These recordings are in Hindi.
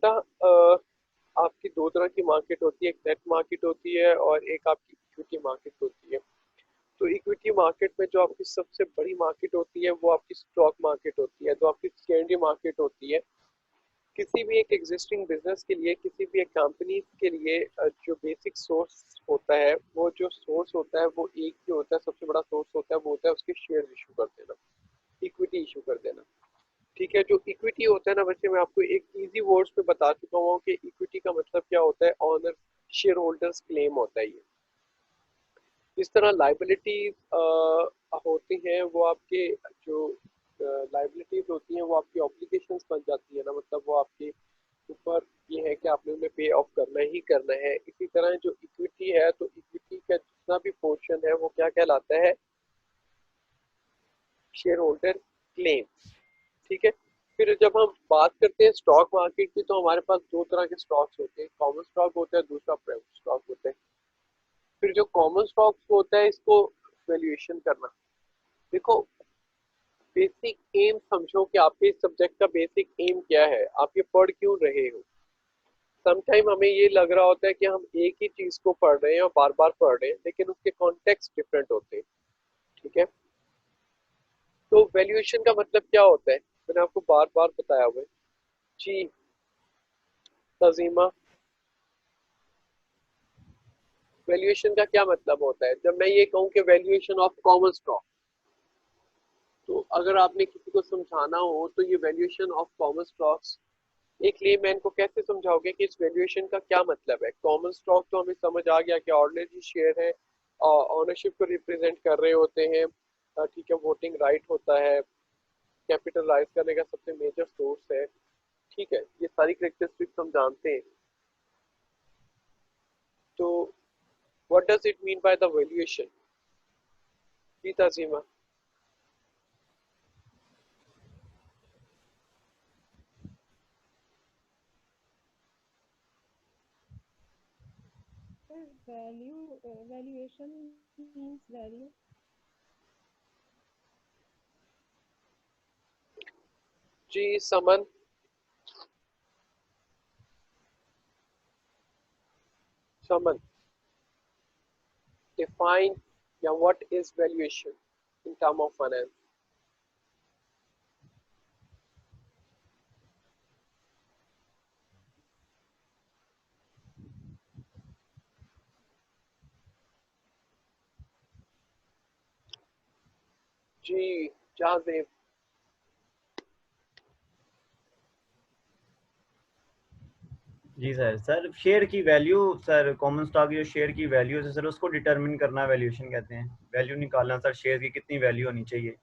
बेटा आपकी दो तरह की मार्केट होती है, एक डेट मार्केट होती है और एक आपकी इक्विटी मार्केट होती है। तो इक्विटी मार्केट में जो आपकी सबसे बड़ी मार्केट होती है वो आपकी स्टॉक मार्केट होती है, जो आपकी सेकेंडरी मार्केट होती है। किसी भी एक एग्जिस्टिंग बिजनेस के लिए, किसी भी एक कंपनी के लिए जो बेसिक सोर्स होता है, वो जो सोर्स होता है वो एक ही होता है, सबसे बड़ा सोर्स होता है वो होता है उसके शेयर इशू कर देना, इक्विटी इशू कर देना। ठीक है, जो इक्विटी होता है ना बच्चे, मैं आपको एक इजी वर्ड्स पे बता चुका हूँ कि इक्विटी का मतलब क्या होता है। ऑनर शेयर होल्डर्स क्लेम होता है ये। इस तरह लाइबिलिटीज होती हैं, वो आपके जो लाइबिलिटीज होती हैं वो आपकी ऑब्लिगेशंस बन जाती है ना, मतलब वो आपके ऊपर ये है कि आपने उन्हें पे ऑफ करना ही करना है। इसी तरह जो इक्विटी है, तो इक्विटी का जितना भी पोर्शन है वो क्या कहलाता है, शेयर होल्डर क्लेम। ठीक है, फिर जब हम बात करते हैं स्टॉक मार्केट की, तो हमारे पास दो तरह के स्टॉक्स होते हैं, कॉमन स्टॉक होता है, दूसरा प्राइवेट स्टॉक होता है। फिर जो कॉमन स्टॉक्स होता है, इसको वैल्यूएशन करना। देखो, बेसिक एम समझो कि आपके इस सब्जेक्ट का बेसिक एम क्या है, आप ये पढ़ क्यों रहे हो। समटाइम हमें ये लग रहा होता है कि हम एक ही चीज को पढ़ रहे हैं और बार बार पढ़ रहे हैं, लेकिन उसके कॉन्टेक्स्ट डिफरेंट होते हैं। ठीक है, तो वैल्यूएशन का मतलब क्या होता है, मैंने आपको बार बार बताया हुआ है जी। तजीमा, वैल्यूएशन का क्या मतलब होता है। जब मैं ये कहूँ कि वैल्यूएशन ऑफ कॉमन स्टॉक, तो अगर आपने किसी को समझाना हो तो ये वैल्यूएशन ऑफ कॉमन स्टॉक्स एक लेमैन को कैसे समझाओगे कि इस वैल्यूएशन का क्या मतलब है। कॉमन स्टॉक तो हमें समझ आ गया कि ऑर्डिनरी शेयर है, ऑनरशिप को रिप्रेजेंट कर रहे होते हैं। ठीक है, वोटिंग राइट होता है, कैपिटल राइज करने का सबसे मेजर सोर्स है। ठीक है, ये सारी करेक्टरिस्टिक्स हम जानते हैं। तो what does it mean by the valuation जी तजीमा। Valuation means value. जी समन, समन define या what is valuation in term of finance। जी जहाजेब। जी सर। सर शेयर की वैल्यू, सर कॉमन स्टॉक जो शेयर की वैल्यू है सर, उसको डिटरमिन करना वैल्यूएशन कहते हैं। वैल्यू निकालना सर, शेयर की कितनी वैल्यू होनी चाहिए।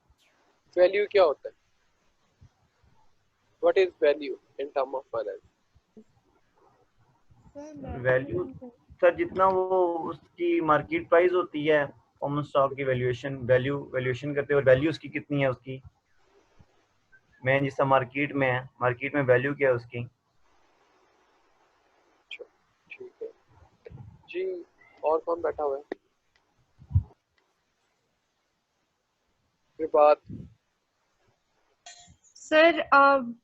वैल्यू क्या होता है, what is value in term of finance। Value sir जितना वो उसकी मार्केट प्राइस होती है, कॉमन स्टॉक की वैल्यूएशन वैल्यूएशन करते हैं, और वैल्यू उसकी कितनी है उसकी, मैं जिस मार्केट में है, मार्केट में वैल्यू क्या है उसकी। ठीक है जी, और कौन बैठा हुआ है, फिर बात। सर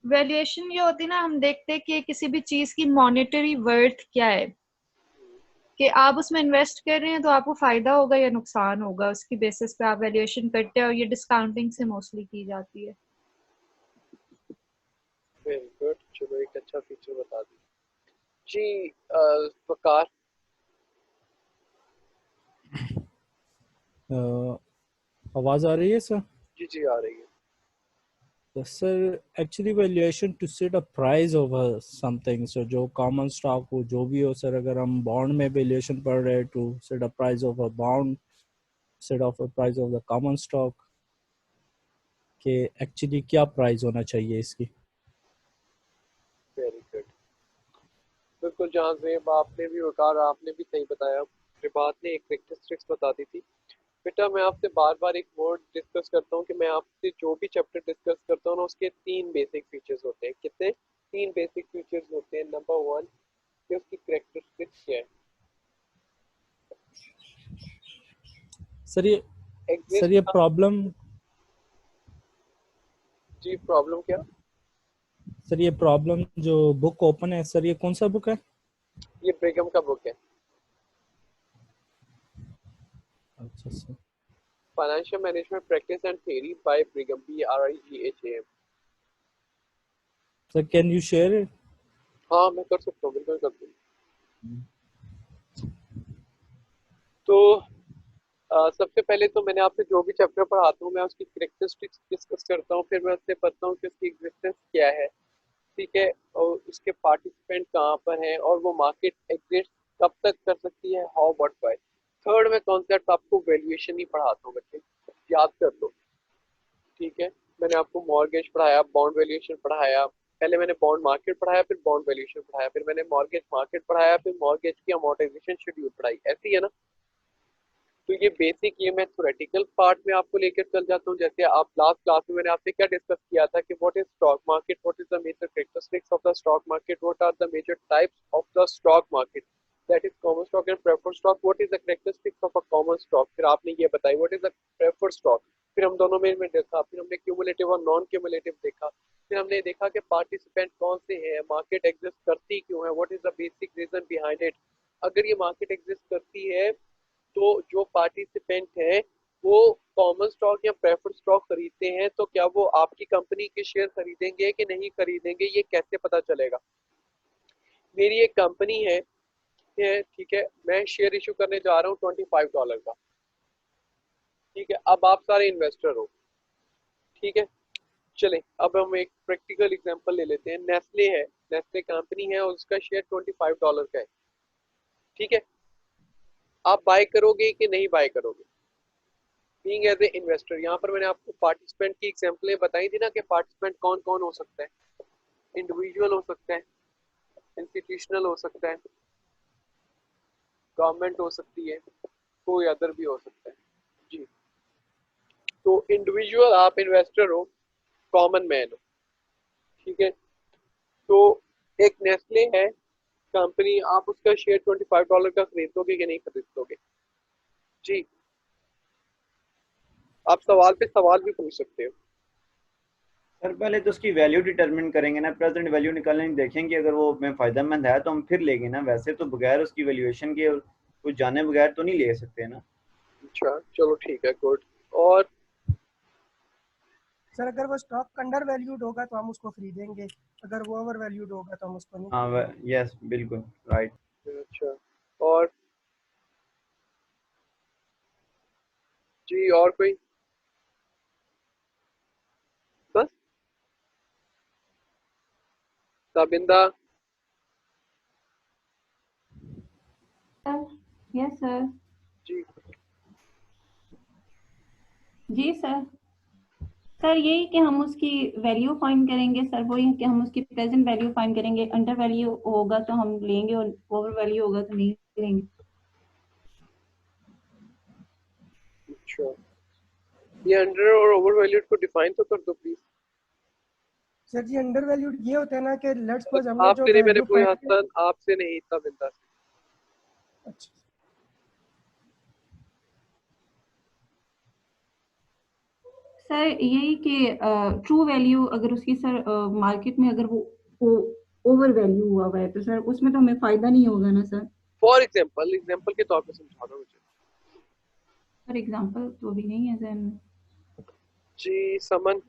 वैल्यूएशन ये होती है ना, हम देखते हैं कि किसी भी चीज की मॉनेटरी वर्थ क्या है, कि आप उसमें इन्वेस्ट कर रहे हैं तो आपको फायदा होगा या नुकसान होगा, उसकी बेसिस पे आप वैल्यूएशन करते हैं, और ये डिस्काउंटिंग से मोस्टली की जाती है। वेरी गुड, चलो एक अच्छा फीचर बता दी जी। वकार। आवाज आ रही है सर? जी जी आ रही है। तो sir actually valuation to set a price over something, so जो कॉमन स्टॉक हो जो भी हो सर, अगर हम बॉन्ड में वैल्यूएशन पढ़ रहे हैं to set a price of a bond, set of a price of the common stock, के एक्चुअली क्या प्राइस होना चाहिए इसकी। वेरी गुड, बिल्कुल जहाजेब, आपने भी वकार आपने भी सही बताया। बात ने एक करेक्टरिस्टिक्स बता दी थी। बेटा मैं आपसे बार बार एक वर्ड डिस्कस करता हूँ कि मैं आपसे जो भी चैप्टर डिस्कस करता हूँ ना, उसके तीन बेसिक फीचर्स होते हैं। कितने, तीन बेसिक फीचर्स होते हैं। नंबर वन, कि उसकी करेक्टरिस्टिक्स क्या है। सर ये सर ये एग्जिस्ट, प्रॉब्लम जी प्रॉब्लम क्या। सर ये प्रॉब्लम जो बुक ओपन है सर, ये कौन सा बुक है? ये ब्रिगम का बुक है, अच्छा sir. Financial management practice and theory by Brigham, BRIGHAM। Sir can you share it? हाँ मैं कर सकता हूँ, बिल्कुल कर दूँ। तो सबसे पहले तो मैंने आपसे जो भी चैप्टर पढ़ाता हूँ मैं उसकी करेक्टरिस्टिक्स डिस्कस करता हूँ, फिर मैं उससे पढ़ता हूँ कि उसकी एग्जिस्टेंस क्या है, ठीक है, और उसके पार्टिसिपेंट कहाँ पर हैं और वो मार्केट एग्जिस्ट कब तक कर सकती है, हाउ व्हाट व्हाई। थर्ड में कॉन्सेप्ट आपको वैल्यूएशन ही पढ़ाता हूँ बच्चे, याद कर लो, ठीक है। मैंने आपको मॉर्गेज पढ़ाया, बॉन्ड वैल्यूएशन पढ़ाया, पहले मैंने बॉन्ड मार्केट पढ़ाया, फिर बॉन्ड वैल्यूएशन पढ़ाया, फिर मैंने मॉर्गेज मार्केट पढ़ाया, फिर मॉर्गेज की अमोर्टाइजेशन शेड्यूल पढ़ाई, ऐसी है ना। तो ये बेसिक, ये मैं थ्योरेटिकल पार्ट में आपको लेकर चल जाता हूँ। जैसे आप लास्ट क्लास में मैंने आपसे क्या डिस्कस किया था कि what is stock market, what is the major characteristics of the stock market, what are the major types of the stock market, that is common stock and preferred stock, what is the characteristics of a common stock, फिर आपने ये बताई what is the preferred stock, फिर हम दोनों में देखा, फिर हमने क्यूमुलेटिव और नॉन क्यूमुलेटिव देखा, फिर हमने देखा कि पार्टिसिपेंट कौन से हैं, मार्केट एग्जिस्ट करती क्यों है, what is the basic reason behind it. अगर ये मार्केट एग्जिस्ट करती है तो जो पार्टिसिपेंट है वो कॉमन स्टॉक या प्रेफर्ड स्टॉक खरीदते हैं, तो क्या वो आपकी कंपनी के शेयर खरीदेंगे कि नहीं खरीदेंगे, ये कैसे पता चलेगा। मेरी एक कंपनी है, ठीक है, मैं शेयर इशू करने जा रहा हूँ $25 का, ठीक है। अब आप सारे इन्वेस्टर हो, ठीक है। चले अब हम एक प्रैक्टिकल एग्जांपल ले लेते हैं, नेस्ले है, नेस्ले कंपनी है और उसका शेयर $25 का है, ठीक है। आप बाय करोगे कि नहीं बाय करोगे, बीइंग एज ए इन्वेस्टर। यहाँ पर मैंने आपको पार्टिसिपेंट की एग्जांपलें बताई थी ना कि पार्टिसिपेंट कौन कौन हो सकता है, इंडिविजुअल हो सकता है, इंस्टीट्यूशनल हो सकता है, गवर्नमेंट हो सकती है, कोई अदर भी हो सकता है जी। तो इंडिविजुअल आप इन्वेस्टर हो, कॉमन मैन हो, ठीक है। तो एक नेस्ले है कंपनी, आप उसका शेयर $25 का खरीदोगे कि नहीं खरीदोगे जी। आप सवाल पे सवाल भी पूछ सकते हो। सर पहले तो उसकी वैल्यू डिटरमिन करेंगे ना, प्रेजेंट वैल्यू निकालने की देखेंगे, अगर वो हमें फायदेमंद है तो हम फिर लेंगे ना, वैसे तो बगैर उसकी वैल्यूएशन के कुछ जाने बगैर तो नहीं ले सकते ना। अच्छा चलो ठीक है, गुड। और सर अगर वो स्टॉक अंडर वैल्यूड होगा तो हम उसको खरीदेंगे, अगर वो ओवर वैल्यूड होगा तो हम उसको नहीं हाँ खरीदेंगे। यस बिल्कुल राइट। अच्छा, और जी, और कोई, बस ताबिंदा। Sir yes sir. जी जी सर। सर यही कि हम उसकी वैल्यू फाइंड करेंगे सर, वही कि हम उसकी प्रेजेंट वैल्यू फाइंड करेंगे, अंडर वैल्यू होगा तो हम लेंगे और ओवर वैल्यू होगा तो नहीं लेंगे। अच्छा, ये अंडर और ओवर वैल्यूड को डिफाइन तो कर दो please. Sir ji undervalued ये होता है ना कि लेट्स सपोज हमने जो आपसे नहीं, मैंने वैल्यू पूछा फाइंड। हसन, आपसे नहीं, ताबिंदा से। अच्छा सर यही कि ट्रू वैल्यू अगर उसकी सर मार्केट में अगर वो ओवर वैल्यू हुआ है तो सर उसमें तो हमें फायदा नहीं होगा ना सर। फॉर एग्जाम्पल, एग्जाम्पल के तौर पे समझा दो मुझे। फॉर एग्जांपल तो भी नहीं है सर। जी समन,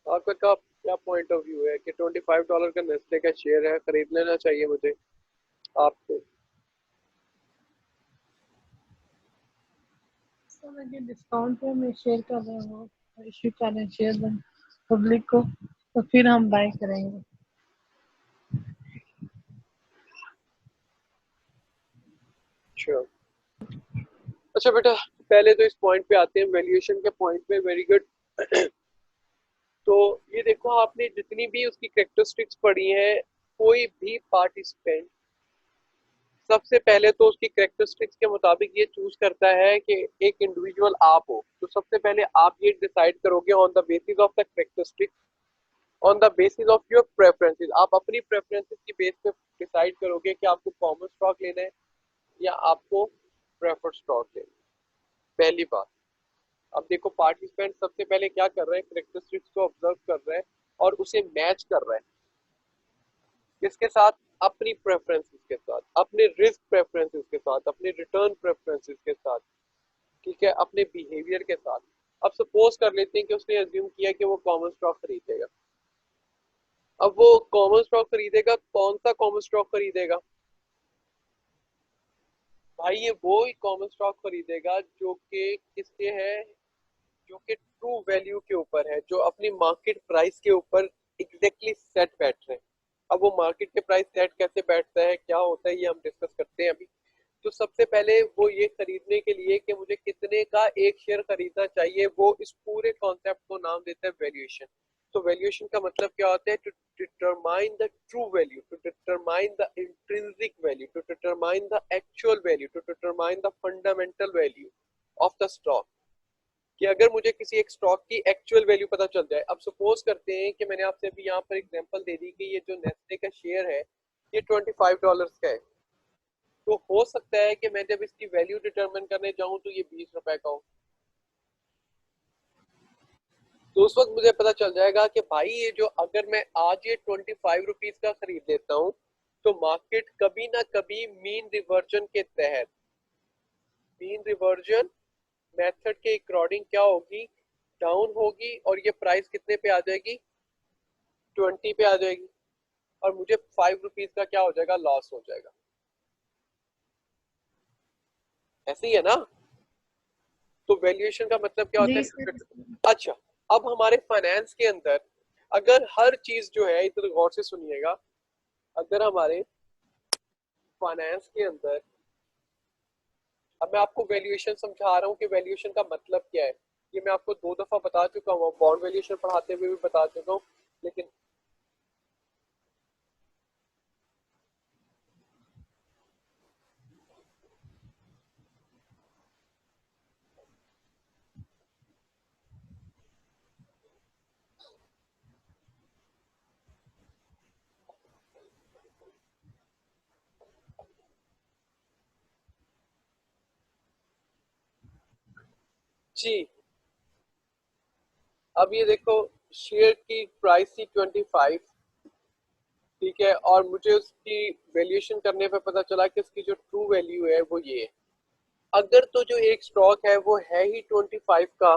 आपका क्या पॉइंट ऑफ व्यू है कि $25 का नेस्ले का शेयर है, खरीद लेना चाहिए मुझे आपको। सर ये डिस्काउंट पे हमें शेयर कर रहे हो, इश्यू कर रहे हैं शेयर पब्लिक को, तो फिर हम बाय करेंगे। अच्छा अच्छा बेटा, पहले तो इस पॉइंट पे आते हैं, वैल्यूएशन के पॉइंट पे। Very good. तो ये देखो, आपने जितनी भी उसकी कैरेक्टरिस्टिक्स पढ़ी है, कोई भी पार्टिसिपेंट सबसे पहले तो उसकी कैरेक्टरिस्टिक्स के मुताबिक ये चूज करता है कि एक इंडिविजुअल आप हो, तो सबसे पहले आप ये डिसाइड करोगे on the basis of the characteristics, on the basis of your preferences. आप अपनी प्रेफरेंसेस की बेस पे डिसाइड करोगे कि आपको कॉमन स्टॉक लेना है या आपको प्रेफर्ड स्टॉक लेना है। पहली बात, अब देखो पार्टिसिपेंट सबसे पहले क्या कर रहे हैं, कैरेक्टरिस्टिक्स को ऑब्जर्व कर रहे हैं और उसे मैच कर रहा है किसके साथ, अपनी प्रेफरेंसेस के साथ, अपने रिस्क प्रेफरेंसेस के साथ, अपने रिटर्न प्रेफरेंसेस के साथ, ठीक है, अपने बिहेवियर के साथ। अब सपोज कर लेते हैं कि उसने अज्यूम किया कि वो कॉमन स्टॉक खरीदेगा। अब वो कॉमन स्टॉक खरीदेगा, कौन सा कॉमन स्टॉक खरीदेगा भाई? ये वो ही कॉमन स्टॉक खरीदेगा जो कि किसके है, जो कि ट्रू वैल्यू के ऊपर है, जो अपनी मार्केट प्राइस के ऊपर एग्जैक्टली सेट बैठ रहे हैं। अब वो मार्केट के प्राइस सेट कैसे बैठता है, क्या होता है, ये हम डिस्कस करते हैं अभी। तो सबसे पहले वो ये खरीदने के लिए कि मुझे कितने का एक शेयर खरीदना चाहिए, वो इस पूरे कॉन्सेप्ट को नाम देता है वैल्यूएशन। तो वैल्यूएशन का मतलब क्या होता है? To determine the true value, to determine the intrinsic value, to determine the actual value, to determine the fundamental value of the stock. कि अगर मुझे किसी एक स्टॉक की एक्चुअल वैल्यू पता चल जाए, अब सपोज करते हैं कि मैंने आपसे अभी यहाँ पर एग्जांपल दे दी कि ये जो नेस्ले का शेयर है ये $25 का है, तो हो सकता है कि मैं जब इसकी वैल्यू डिटरमिन करने जाऊं तो ये 20 रुपए का हो। तो उस वक्त मुझे पता चल जाएगा कि भाई ये जो, अगर मैं आज ये 25 रुपीज का खरीद लेता हूँ तो मार्केट कभी ना कभी मीन रिवर्जन के तहत, मीन रिवर्जन मेथड के अकॉर्डिंग क्या होगी, डाउन होगी, और ये प्राइस कितने पे आ जाएगी, 20 पे आ जाएगी, और मुझे 5 रुपीज का क्या हो जाएगा, लॉस हो जाएगा। ऐसे ही है ना? तो वैल्यूएशन का मतलब क्या होता है? अच्छा, अब हमारे फाइनेंस के अंदर अगर हर चीज जो है, इधर गौर से सुनिएगा, अगर हमारे फाइनेंस के अंदर, अब मैं आपको वैल्यूएशन समझा रहा हूँ कि वैल्यूएशन का मतलब क्या है। ये मैं आपको 2 दफा बता चुका हूँ, बॉन्ड वैल्यूएशन पढ़ाते हुए भी बता चुका हूँ, लेकिन जी, अब ये देखो, शेयर की प्राइस थी 25, ठीक है, और मुझे उसकी वैल्यूएशन करने पे पता चला कि उसकी जो ट्रू वैल्यू है वो ये है। अगर तो जो एक स्टॉक है वो है ही 25 का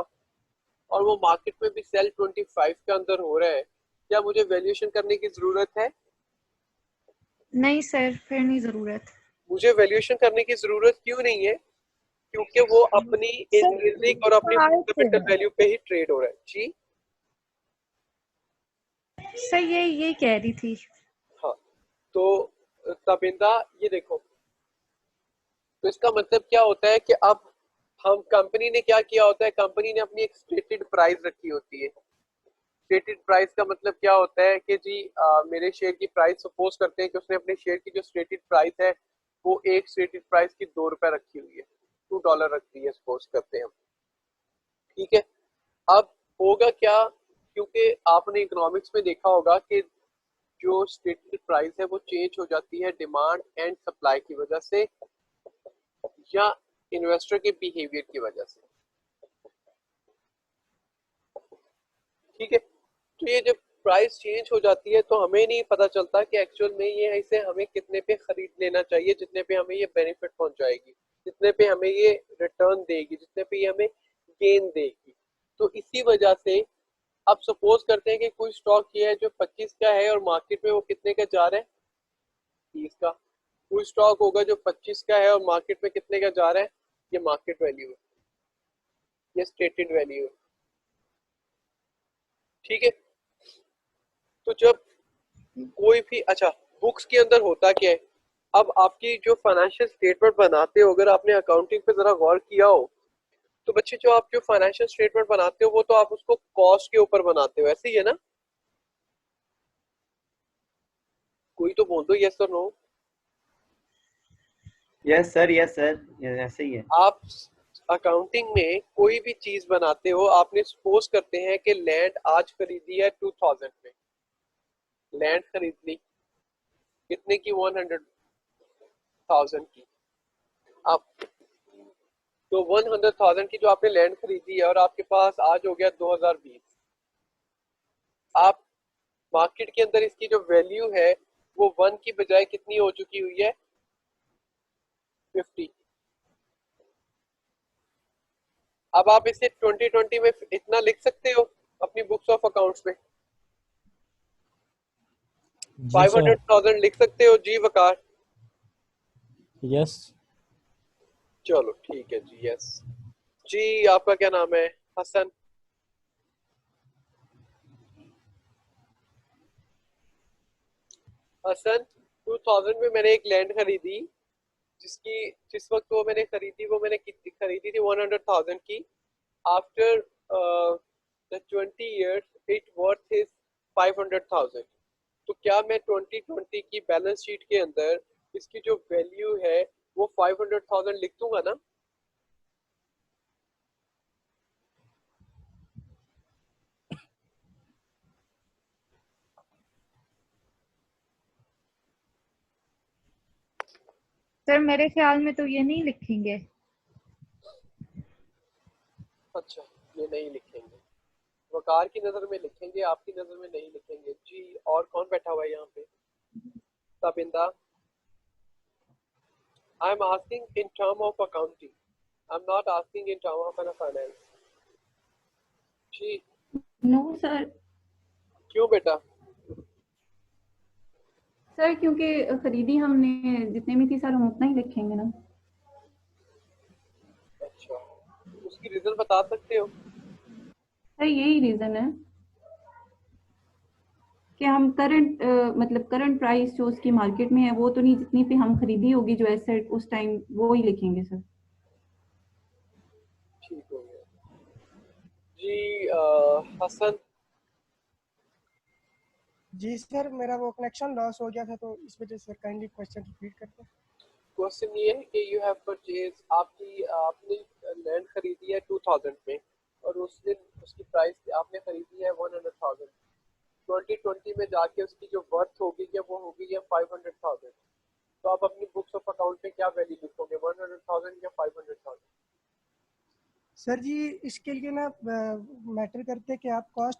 और वो मार्केट में भी सेल 25 के अंदर हो रहा है, क्या मुझे वैल्यूएशन करने की जरूरत है? नहीं सर, फिर नहीं जरूरत। मुझे वैल्यूएशन करने की जरूरत क्यों नहीं है? क्योंकि वो अपनी इंट्रिंसिक और अपनी फंडामेंटल वैल्यू पे ही ट्रेड हो रहा है। जी सर ये कह रही थी। हाँ, तो तबिंदा ये देखो, तो इसका मतलब क्या होता है कि अब हम, कंपनी ने क्या किया होता है, कंपनी ने अपनी एक स्टेटेड प्राइस रखी होती है। स्टेटेड प्राइस का मतलब क्या होता है कि जी मेरे शेयर की प्राइस, सपोज करते हैं कि उसने अपने शेयर की जो स्टेटेड प्राइस है वो एक स्टेटेड प्राइस की $2 रखी हुई है, $2 रखी है, सपोज करते हैं हम, ठीक है। अब होगा क्या, क्योंकि आपने इकोनॉमिक्स में देखा होगा कि जो स्टेटेड प्राइस है वो चेंज हो जाती है डिमांड एंड सप्लाई की वजह से या इन्वेस्टर के बिहेवियर की वजह से, ठीक है। तो ये जब प्राइस चेंज हो जाती है तो हमें नहीं पता चलता कि एक्चुअल में ये इसे हमें कितने पे खरीद लेना चाहिए, जितने पे हमें ये बेनिफिट पहुंचाएगी, जितने पे हमें ये रिटर्न देगी, जितने पे ये हमें गेन देगी। तो इसी वजह से अब सपोज करते हैं कि कोई स्टॉक ये है जो 25 का है और मार्केट में वो कितने का जा रहा है, 30 का। कोई स्टॉक होगा जो 25 का है और मार्केट में कितने का जा रहा है, ये मार्केट वैल्यू है, ये स्टेटेड वैल्यू है, ठीक है। तो जब कोई भी, अच्छा, बुक्स के अंदर होता क्या है, अब आपकी जो फाइनेंशियल स्टेटमेंट बनाते हो, अगर आपने अकाउंटिंग पे जरा गौर किया हो तो बच्चे, जो आप जो फाइनेंशियल स्टेटमेंट बनाते हो वो तो आप उसको कॉस्ट के ऊपर बनाते हो, ऐसे ही है ना? कोई तो बोल दो यस और no. Yes sir, yes sir, ऐसे ही है। आप अकाउंटिंग में कोई भी चीज बनाते हो, आपने सपोज करते हैं कि लैंड आज खरीदी है 2000 में, लैंड खरीद ली कितने की, 100,000 की। आप तो 100,000 की जो आपने लैंड खरीदी है और आपके पास आज हो गया 2020, आप मार्केट के अंदर इसकी जो वैल्यू है वो 1 की बजाय कितनी हो चुकी हुई है, 50। अब आप इसे 2020 में इतना लिख सकते हो अपनी बुक्स ऑफ अकाउंट्स में, जी सर। 500,000 लिख सकते हो जी वकार? यस। चलो ठीक है जी, यस जी। आपका क्या नाम है? हसन। हसन, 2000 में मैंने एक लैंड खरीदी, जिसकी जिस वक्त वो मैंने खरीदी वो मैंने कितनी खरीदी थी, 100,000 की। After the 20 years it worth is 500,000। तो क्या मैं 2020 की बैलेंस शीट के अंदर इसकी जो वैल्यू है वो 500,000 लिख दूंगा ना? सर मेरे ख्याल में तो ये नहीं लिखेंगे। अच्छा, ये नहीं लिखेंगे, वकार की नजर में लिखेंगे, आपकी नजर में नहीं लिखेंगे जी। और कौन बैठा हुआ है यहाँ पे? Tabinda. I am asking in term of accounting, I am not asking in term of finance जी। No sir. क्यों बेटा? सर क्योंकि खरीदी हमने जितने में थी सर हम उतना ही लिखेंगे ना। अच्छा, उसकी रीजन बता सकते हो? सर यही रीजन है कि हम करंट मतलब करंट प्राइस जो उसकी मार्केट में है वो तो नहीं, जितनी पे हम खरीदी होगी जो एसेट उस टाइम वो ही लिखेंगे सर। ठीक हो गया जी। हसन। जी सर, मेरा वो कनेक्शन लॉस हो गया था तो इस वजह से काइंडली क्वेश्चन रिपीट करते हैं। क्वेश्चन ये है कि यू हैव परचेज, आपने लैंड खरीदी है 2000 में और उस दिन उसकी प्राइस आपने खरीदी है 100,000। 2020 में जाके उसकी जो वर्थ होगी क्या वो होगी या 500,000। तो आप अपनी बुक्स ऑफ अकाउंट में क्या वैल्यू लिखोगे, 100,000 या 500,000? सर जी इसके लिए ना मैटर करते हैं कि आप कॉस्ट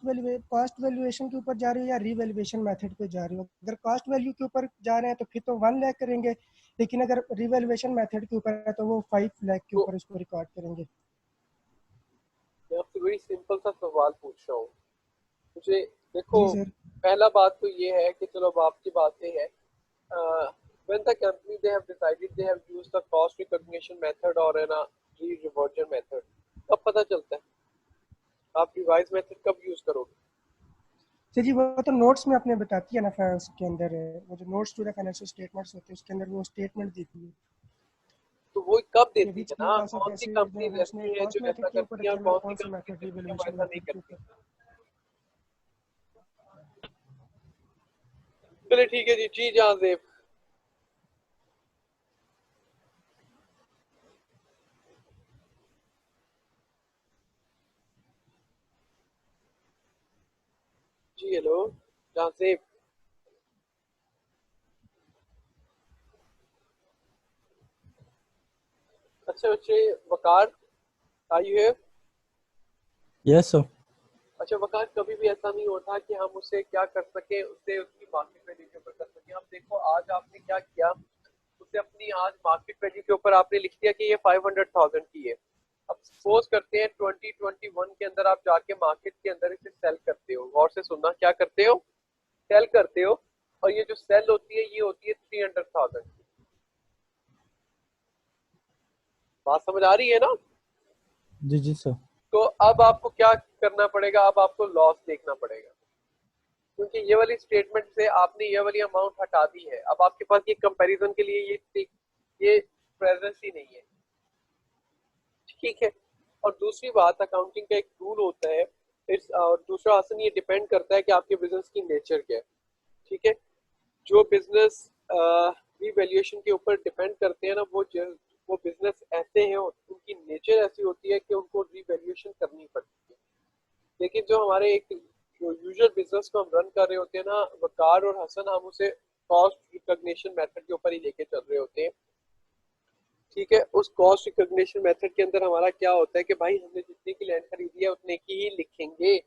वैल्यूएशन के ऊपर जा रहे हो या रीवैल्यूएशन मेथड पे जा रहे हो। अगर कॉस्ट वैल्यू के ऊपर जा रहे हैं तो फिर तो 1 लाख करेंगे, लेकिन अगर रीवैल्यूएशन मेथड के ऊपर है तो वो 5 लाख के तो ऊपर उसको रिकॉर्ड करेंगे। मैं आपसे बड़ी सिंपल सा सवाल पूछ रहा हूँ मुझे। देखो, जी सर। पहला बात तो ये है कि चलो अब आपकी बातें हैं, when the company they have decided they have used the cost recognition method or an reversion method, कब पता चलता है? आप रिवाइज मेथड कब यूज करोगे? सर जी वो तो नोट्स में अपने बताती है ना, उसके अंदर वो जो notes to the financial statements होते हैं उसके अंदर वो स्टेटमेंट देती है तो वो कब कि देती विच है ना? क्लास ऑफ कौन सी एसेट कंपनी उसने रहती है कॉस्ट जो मेथड ऐसा के ऊपर करती है रखी और है, कौन मैंने सी कौन से कंपनी मेथड रहती है वो रिवैल्यूएशन ऐसा नहीं मेथड के करती? ऊपर। चलिए ठीक है जी। जी जहाँ जेब। जी हेलो जहाँ जेब। अच्छा बच्चे, Waqar are you here? Yes sir. अच्छा वकार, कभी भी ऐसा नहीं होता कि हम उसे क्या कर सके, उससे उसकी मार्केट वैल्यू के ऊपर कर सके। अब देखो आज आपने क्या किया, उसे अपनी आज मार्केट वैल्यू के ऊपर आपने लिख दिया कि ये 500,000 की है। अब सपोज करते हैं 2021 के अंदर आप जाके मार्केट के अंदर इसे सेल करते हो। गौर से सुनना, क्या करते हो? सेल करते हो। और ये जो सेल होती है ये होती है 300,000 की। बात समझ आ रही है ना? जी जी सर। तो अब आपको क्या करना पड़ेगा, अब आपको लॉस देखना पड़ेगा, क्योंकि ये वाली स्टेटमेंट से आपने ये वाली अमाउंट हटा दी है। अब आपके पास ये कंपैरिजन के लिए ये प्रेजेंस ही नहीं है, ठीक है। और दूसरी बात, अकाउंटिंग का एक रूल होता है और दूसरा आसन ये डिपेंड करता है कि आपके बिजनेस की नेचर क्या है, ठीक है। जो बिजनेस रीवैल्यूएशन के ऊपर डिपेंड करते हैं ना, वो बिजनेस ऐसे हैं, उनकी नेचर ऐसी होती है कि उनको रीवैल्यूएशन करनी पड़ती है। लेकिन जो हमारे एक जो यूजुअल बिजनेस को हम रन कर रहे होते हैं ना, वकार और हसन, हम उसे कॉस्ट रिकॉग्निशन मेथड के ऊपर ही लेके चल रहे होते हैं, ठीक है। उस कॉस्ट रिकॉग्निशन मेथड के अंदर हमारा क्या होता है कि भाई हमने जितने की लैंड खरीदी है उतने की ही लिखेंगे।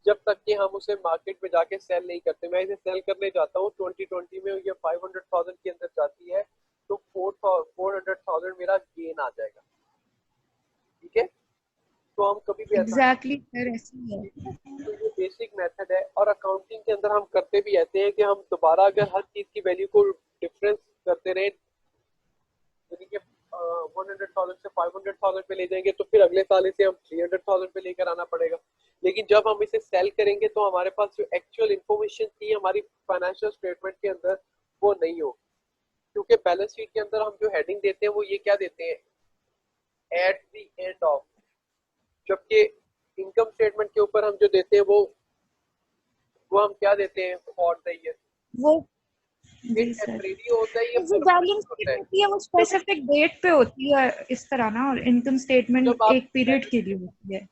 जब तक कि हम उसे मार्केट में जाके सेल नहीं करते। मैं इसे सेल करने जाता हूँ 2020 में, ये 500,000 के अंदर जाती है तो 400,000 मेरा गेन आ जाएगा। ठीक है, तो हम कभी भी ऐसा एग्जैक्टली सर, ऐसे ही है। तो ये बेसिक मेथड है। और अकाउंटिंग के अंदर हम करते भी ऐसे हैं कि हम दोबारा अगर हर चीज की वैल्यू को डिफरेंस करते रहे, यानी कि 100,000 से 500,000 पे ले जाएंगे तो फिर अगले साल इसे हम 300,000 पे लेकर आना पड़ेगा। लेकिन जब हम इसे सेल करेंगे तो हमारे पास जो एक्चुअल इंफॉर्मेशन थी हमारी फाइनेंशियल स्टेटमेंट के अंदर वो नहीं हो, क्योंकि बैलेंस शीट के अंदर हम जो हेडिंग देते हैं वो ये क्या देते हैं, एट द एंड ऑफ, जबकि इनकम स्टेटमेंट के ऊपर हम जो देते हैं वो हम क्या देते हैं, फॉर द ईयर। वो ये जी सर, टेम्परेरी होता है, ये जो बैलेंस परमानेंट शीट होता है। होती है वो स्पेसिफिक डेट पे होती है इस तरह ना, और इनकम जब स्टेटमेंट आप एक पीरियड के लिए होती है।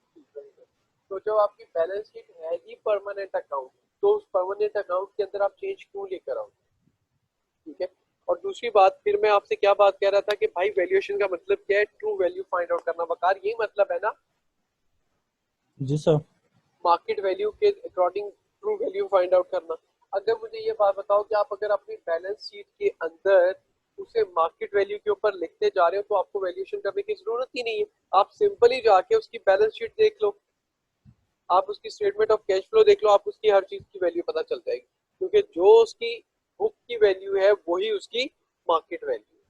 तो जब आपकी बैलेंस शीट है ही परमानेंट अकाउंट, तो उस परमानेंट अकाउंट के अंदर आप चेंज क्यों लेकर आओ। ठीक है, और दूसरी बात, फिर मैं आपसे क्या बात कह रहा था कि भाई वैल्यूएशन का मतलब क्या है, ट्रू वैल्यू फाइंड आउट करना। वकार यही मतलब है ना, जी सर। मार्केट वैल्यू के according true value find out करना। अगर मुझे ये बात बताओ कि आप अगर अपनी बैलेंस शीट के अंदर उसे मार्केट वैल्यू के ऊपर लिखते जा रहे हो तो आपको वैल्यूएशन करने की जरूरत ही नहीं है। आप सिंपली जाके उसकी बैलेंस शीट देख लो, आप उसकी स्टेटमेंट ऑफ कैश फ्लो देख लो, आप उसकी हर चीज की वैल्यू पता चल जाएगी, क्योंकि जो उसकी बुक की वैल्यू है वही उसकी मार्केट वैल्यू है।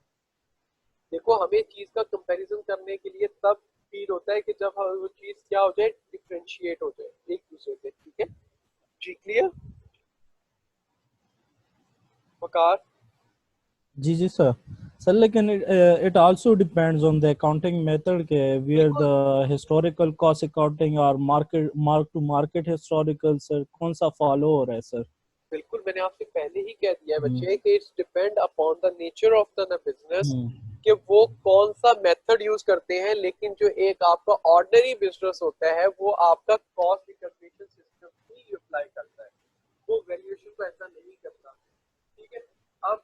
देखो, हमें चीज का कंपैरिजन करने के लिए तब फील होता है कि जब वो चीज क्या हो जाए, डिफरेंशिएट हो जाए एक दूसरे से। ठीक है जी, क्लियर वकार। जी जी सर। सर लेकिन it also depends on the accounting method के where बिल्कुल the historical cost accounting और mark to market historical sir कौन सा फॉलो हो रहा है सर? बिल्कुल, मैंने आपसे पहले ही कह दिया है हम्म बच्चे कि it's depend upon the nature of the business, हम्म कि वो कौन सा मेथड यूज करते हैं। लेकिन जो एक आपका ऑर्डिनरी बिजनेस होता है वो आपका कॉस्ट रिकग्निशन सिस्टम ही अप्लाई करता है, वो वैल्यूएशन को ऐसा नहीं करता। ठीक है, अब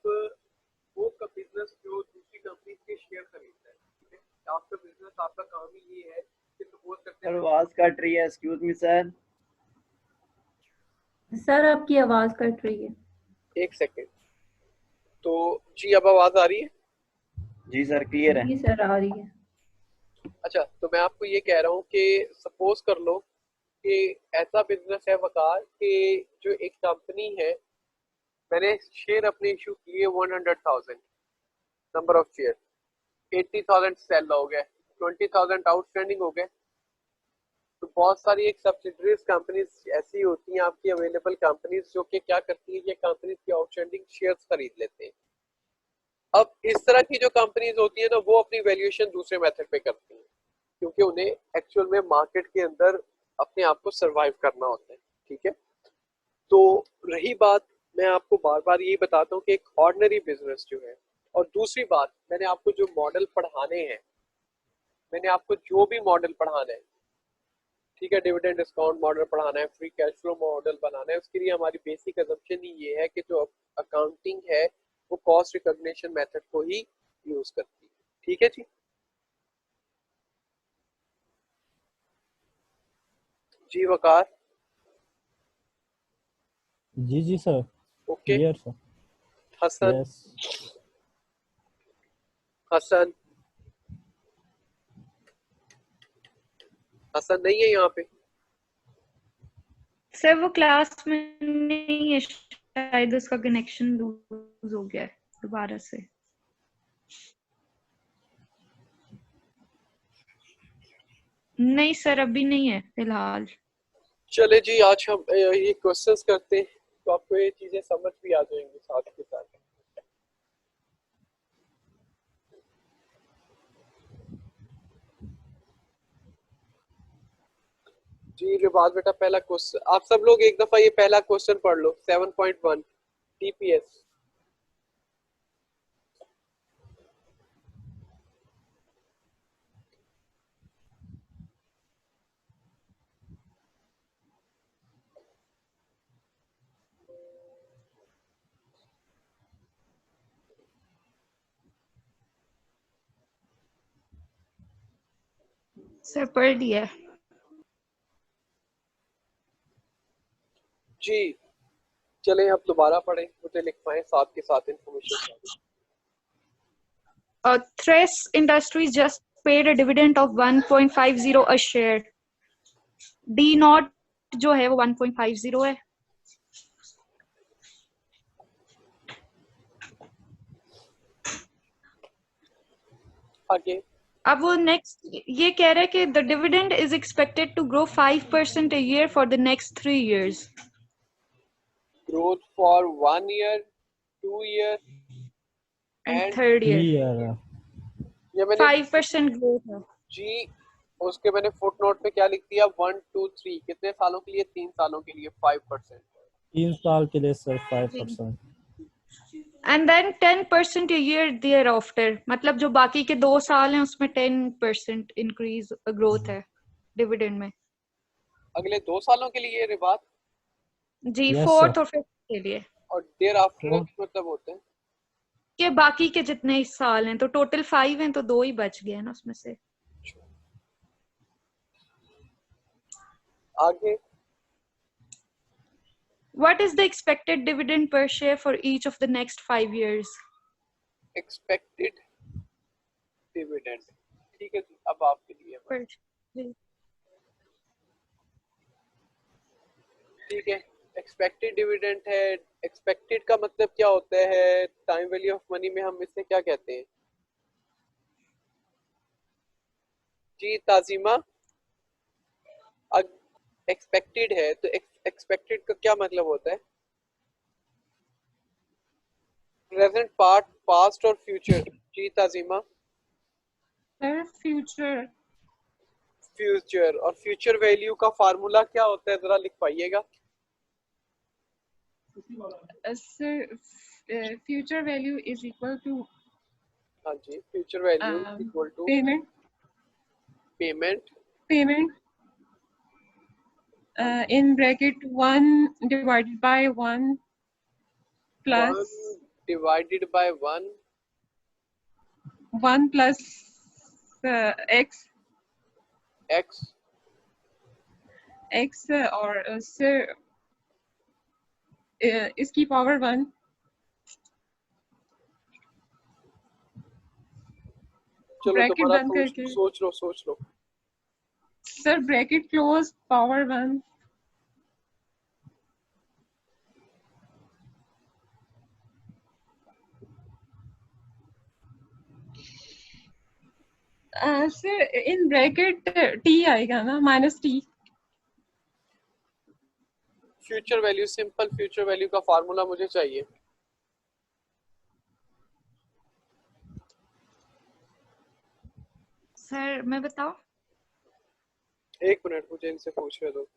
वो का बिजनेस जो दूसरी कंपनी के शेयर खरीदता है, ठीक है, आपका बिजनेस, आपका काम ही ये है कि सपोज करते सर हैं। आवाज कट रही है, एक्सक्यूज मी सर। सर आपकी आवाज कट रही है। एक सेकेंड, तो जी अब आवाज आ रही है। जी सर, क्लियर है। जी सर, आ रही है। अच्छा, तो मैं आपको ये कह रहा हूँ कि सपोज कर लो कि ऐसा बिजनेस है वकार कि जो एक कंपनी है, मैंने शेयर अपने इशू किए 100,000 नंबर ऑफ शेयर, 80,000 सेल हो गए, 20,000 आउटस्टैंडिंग हो गए। तो बहुत सारी एक सब्सिडरीज कंपनीज ऐसी होती हैं आपकी अवेलेबल कंपनीज, जो कि क्या करती है, ये कंपनीज की आउटस्टैंडिंग शेयर्स खरीद लेते हैं। अब इस तरह की जो कंपनीज होती है ना, वो अपनी वैल्यूएशन दूसरे मेथड पे करती हैं, क्योंकि उन्हें एक्चुअल में मार्केट के अंदर अपने आप को सरवाइव करना होता है। ठीक है, तो रही बात, मैं आपको बार बार यही बताता हूँ कि एक ऑर्डिनरी बिजनेस जो है, और दूसरी बात, मैंने आपको जो मॉडल पढ़ाने हैं, मैंने आपको जो भी मॉडल पढ़ाना है, ठीक है, डिविडेंड डिस्काउंट मॉडल पढ़ाना है, फ्री कैश फ्लो मॉडल बनाना है, उसके लिए हमारी बेसिक अजम्पशन ही ये है कि जो अकाउंटिंग है वो कॉस्ट रिकॉग्निशन मेथड को ही यूज करती है। ठीक है जी, जी वकार। जी जी sir, okay, clear sir. Hasan, yes. Hasan, Hasan नहीं है यहाँ पे। सर वो क्लास में नहीं है, शायद उसका कनेक्शन लूज हो गया है दोबारा से। नहीं सर, अभी नहीं है फिलहाल। चले जी, आज हम ये क्वेश्चंस करते हैं, तो आपको ये चीजें समझ भी आ जाएंगी साथ के साथ। जी रिवाज बेटा, पहला क्वेश्चन आप सब लोग एक दफा ये पहला क्वेश्चन पढ़ लो, 7.1 टीपीएस। सर पढ़ लिया। जी चलें अब दोबारा पढ़ें, मुझे लिखवाएं साथ के साथ information. Thresh Industries just paid a dividend of 1.50 a share. D not जो है वो 1.50 है। आगे अब वो नेक्स्ट ये कह रहा है कि the dividend is expected to grow 5% a year for the next 3 years. growth for 1 year, 2 year And and third year Yeah. ये मैंने 5% growth है। जी उसके मैंने फुट नोट पे क्या लिख दिया 1 2 3 कितने सालों के लिए 3 सालों के लिए 5%। 3 साल के लिए sir 5%। And then 10% a year thereafter, मतलब जो बाकी के 2 साल हैं उसमें 10% इंक्रीज ग्रोथ है डिविडेंड में। अगले 2 सालों के लिए ये बात जी Yes, फोर्थ sir. और फिफ्थ के लिए और देयर आफ्टर Fourth. मतलब होते हैं कि बाकी के जितने इस साल हैं तो टोटल 5 हैं तो 2 ही बच गए ना उसमें से। आगे What is the expected dividend per share for each of the next 5 years? Expected dividend. ठीक है जी अब आपके लिए ठीक है एक्सपेक्टेड डिविडेंड है। एक्सपेक्टेड का मतलब क्या होता है टाइम वैल्यू ऑफ मनी में हम इसे क्या कहते हैं जी ताजिमा। एक्सपेक्टेड है तो एक्सपेक्टेड का क्या मतलब होता है प्रेजेंट पार्ट पास्ट और फ्यूचर जी ताजिमा। फ्यूचर फ्यूचर और फ्यूचर वैल्यू का फार्मूला क्या होता है जरा लिखवाइएगा। Sir future value is equal to हाँ जी future value equal to payment payment in bracket 1 divided by 1 plus 1 divided by 1 1 plus x और सर इसकी पावर 1 चलो ब्रैकेट दोबारा बंद करके सोच लो sir bracket close power 1 sir in bracket t आएगा ना minus t. Future value simple future value का फार्मूला मुझे चाहिए। सर मैं बताऊं 1 मिनट मुझे इनसे पूछने दो।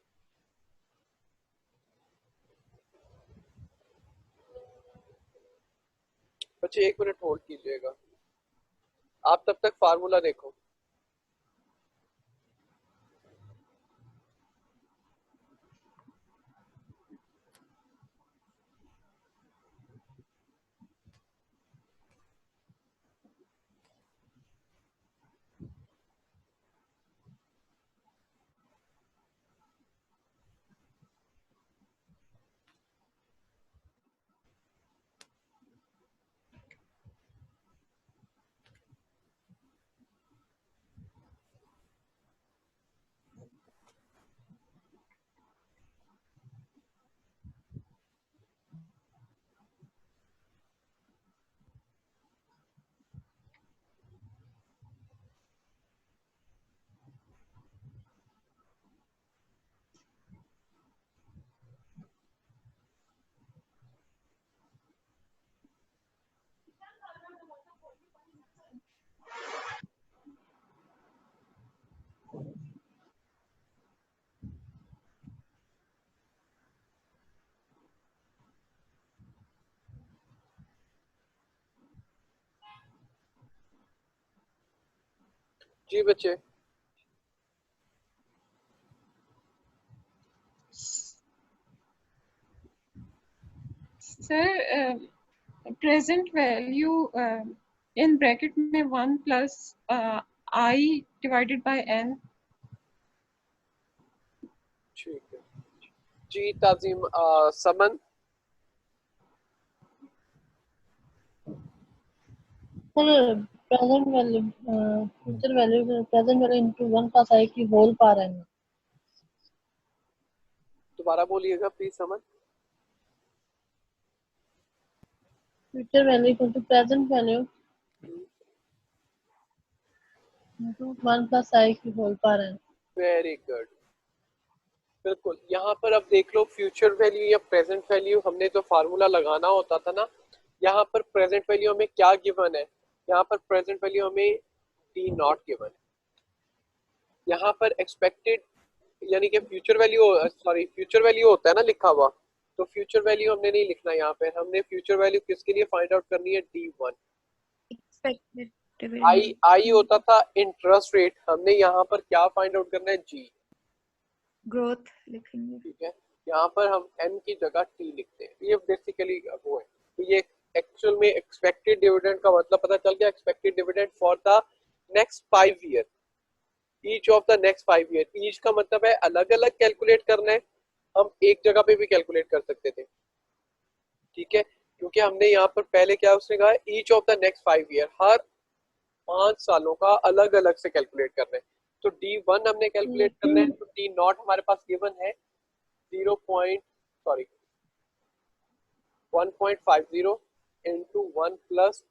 बच्चे 1 मिनट होल्ड कीजिएगा आप तब तक फार्मूला देखो। जी बच्चे sir present value in bracket में 1 plus i divided by n. ठीक है जी Tajeem Saman. Sir present value future value present value into 1 plus i की होल पावर है। दोबारा बोलिएगा please Saman. Future value equal to present value into 1 plus i की होल पावर है। वेरी गुड, बिल्कुल। यहाँ पर अब देख लो फ्यूचर वैल्यू या प्रेजेंट वैल्यू, हमने तो फार्मूला लगाना होता था ना। यहाँ पर प्रेजेंट वैल्यू हमें क्या गिवन है, यहाँ पर प्रेजेंट वैल्यू हमें डी नॉट गिवन है। यहाँ पर एक्सपेक्टेड यानी कि future value, sorry future value होता है ना लिखा हुआ, तो फ्यूचर वैल्यू हमने नहीं लिखना यहाँ पे। हमने फ्यूचर वैल्यू किसके लिए फाइंड आउट करनी है, D1। एक्सपेक्टेड आई होता था इंटरेस्ट रेट, हमने यहाँ पर क्या फाइंड आउट करना है, जी। ग्रोथ लिखेंगे। ठीक है, यहाँ पर हम n की जगह t लिखते हैं। ये बेसिकली वो है। तो ये एक्चुअल में एक्सपेक्टेड डिविडेंड का मतलब पता चल गया। Expected dividend for the next 5 year, each of the next 5 year. Each का मतलब है अलग अलग कैलकुलेट करना है, हम एक जगह पे भी कैलकुलेट कर सकते थे। ठीक है, क्योंकि हमने यहाँ पर पहले क्या उसने कहा, each of the next 5 year, हर 5 सालों का अलग अलग से कैलकुलेट करना है। तो D1 हमने कैलकुलेट करना है, तो D नॉट हमारे पास गिवन है 1.50 इंटू 1 प्लस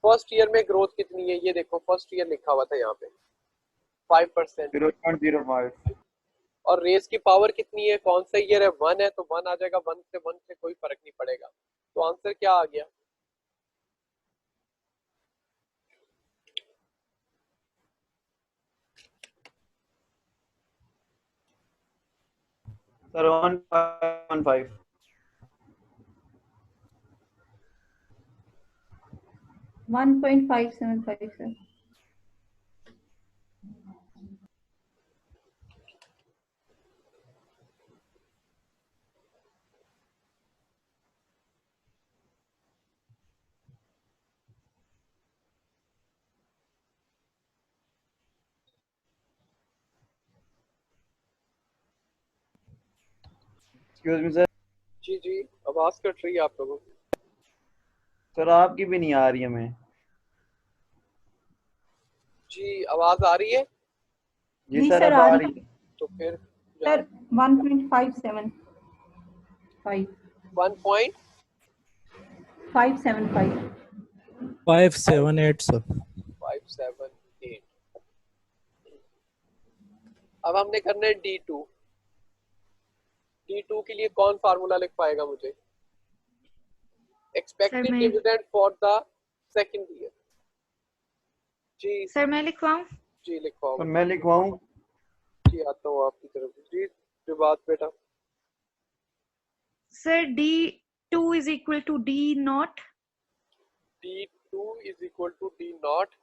फर्स्ट ईयर में ग्रोथ कितनी है, ये देखो फर्स्ट ईयर लिखा हुआ था यहाँ पे 5%। 0.05। और रेस की पावर कितनी है, कौन सा ईयर है, 1 है, तो 1 आ जाएगा। 1 से कोई फर्क नहीं पड़ेगा। तो आंसर क्या आ गया, sir 1.15। 1.575 sir. Excuse me sir. जी जी आवाज कट रही है आप लोगों की। सर आपकी भी नहीं आ रही हमें। जी आवाज आ रही है, जी जी सर सर अब आ आ रही रही। तो फिर सर 1.575 575 578 सर। 1.578। अब हमने करना है D2। D2 के लिए कौन फार्मूला लिख पाएगा मुझे, एक्सपेक्टेड मैं dividend for the second year. जी सर मैं लिखवाऊं। जी लिखवाओ। सर मैं लिखवाऊं। जी आता हूँ आपकी तरफ। जी जो बात बेटा। Sir D2 is equal to D nought. D2 is equal to D nought,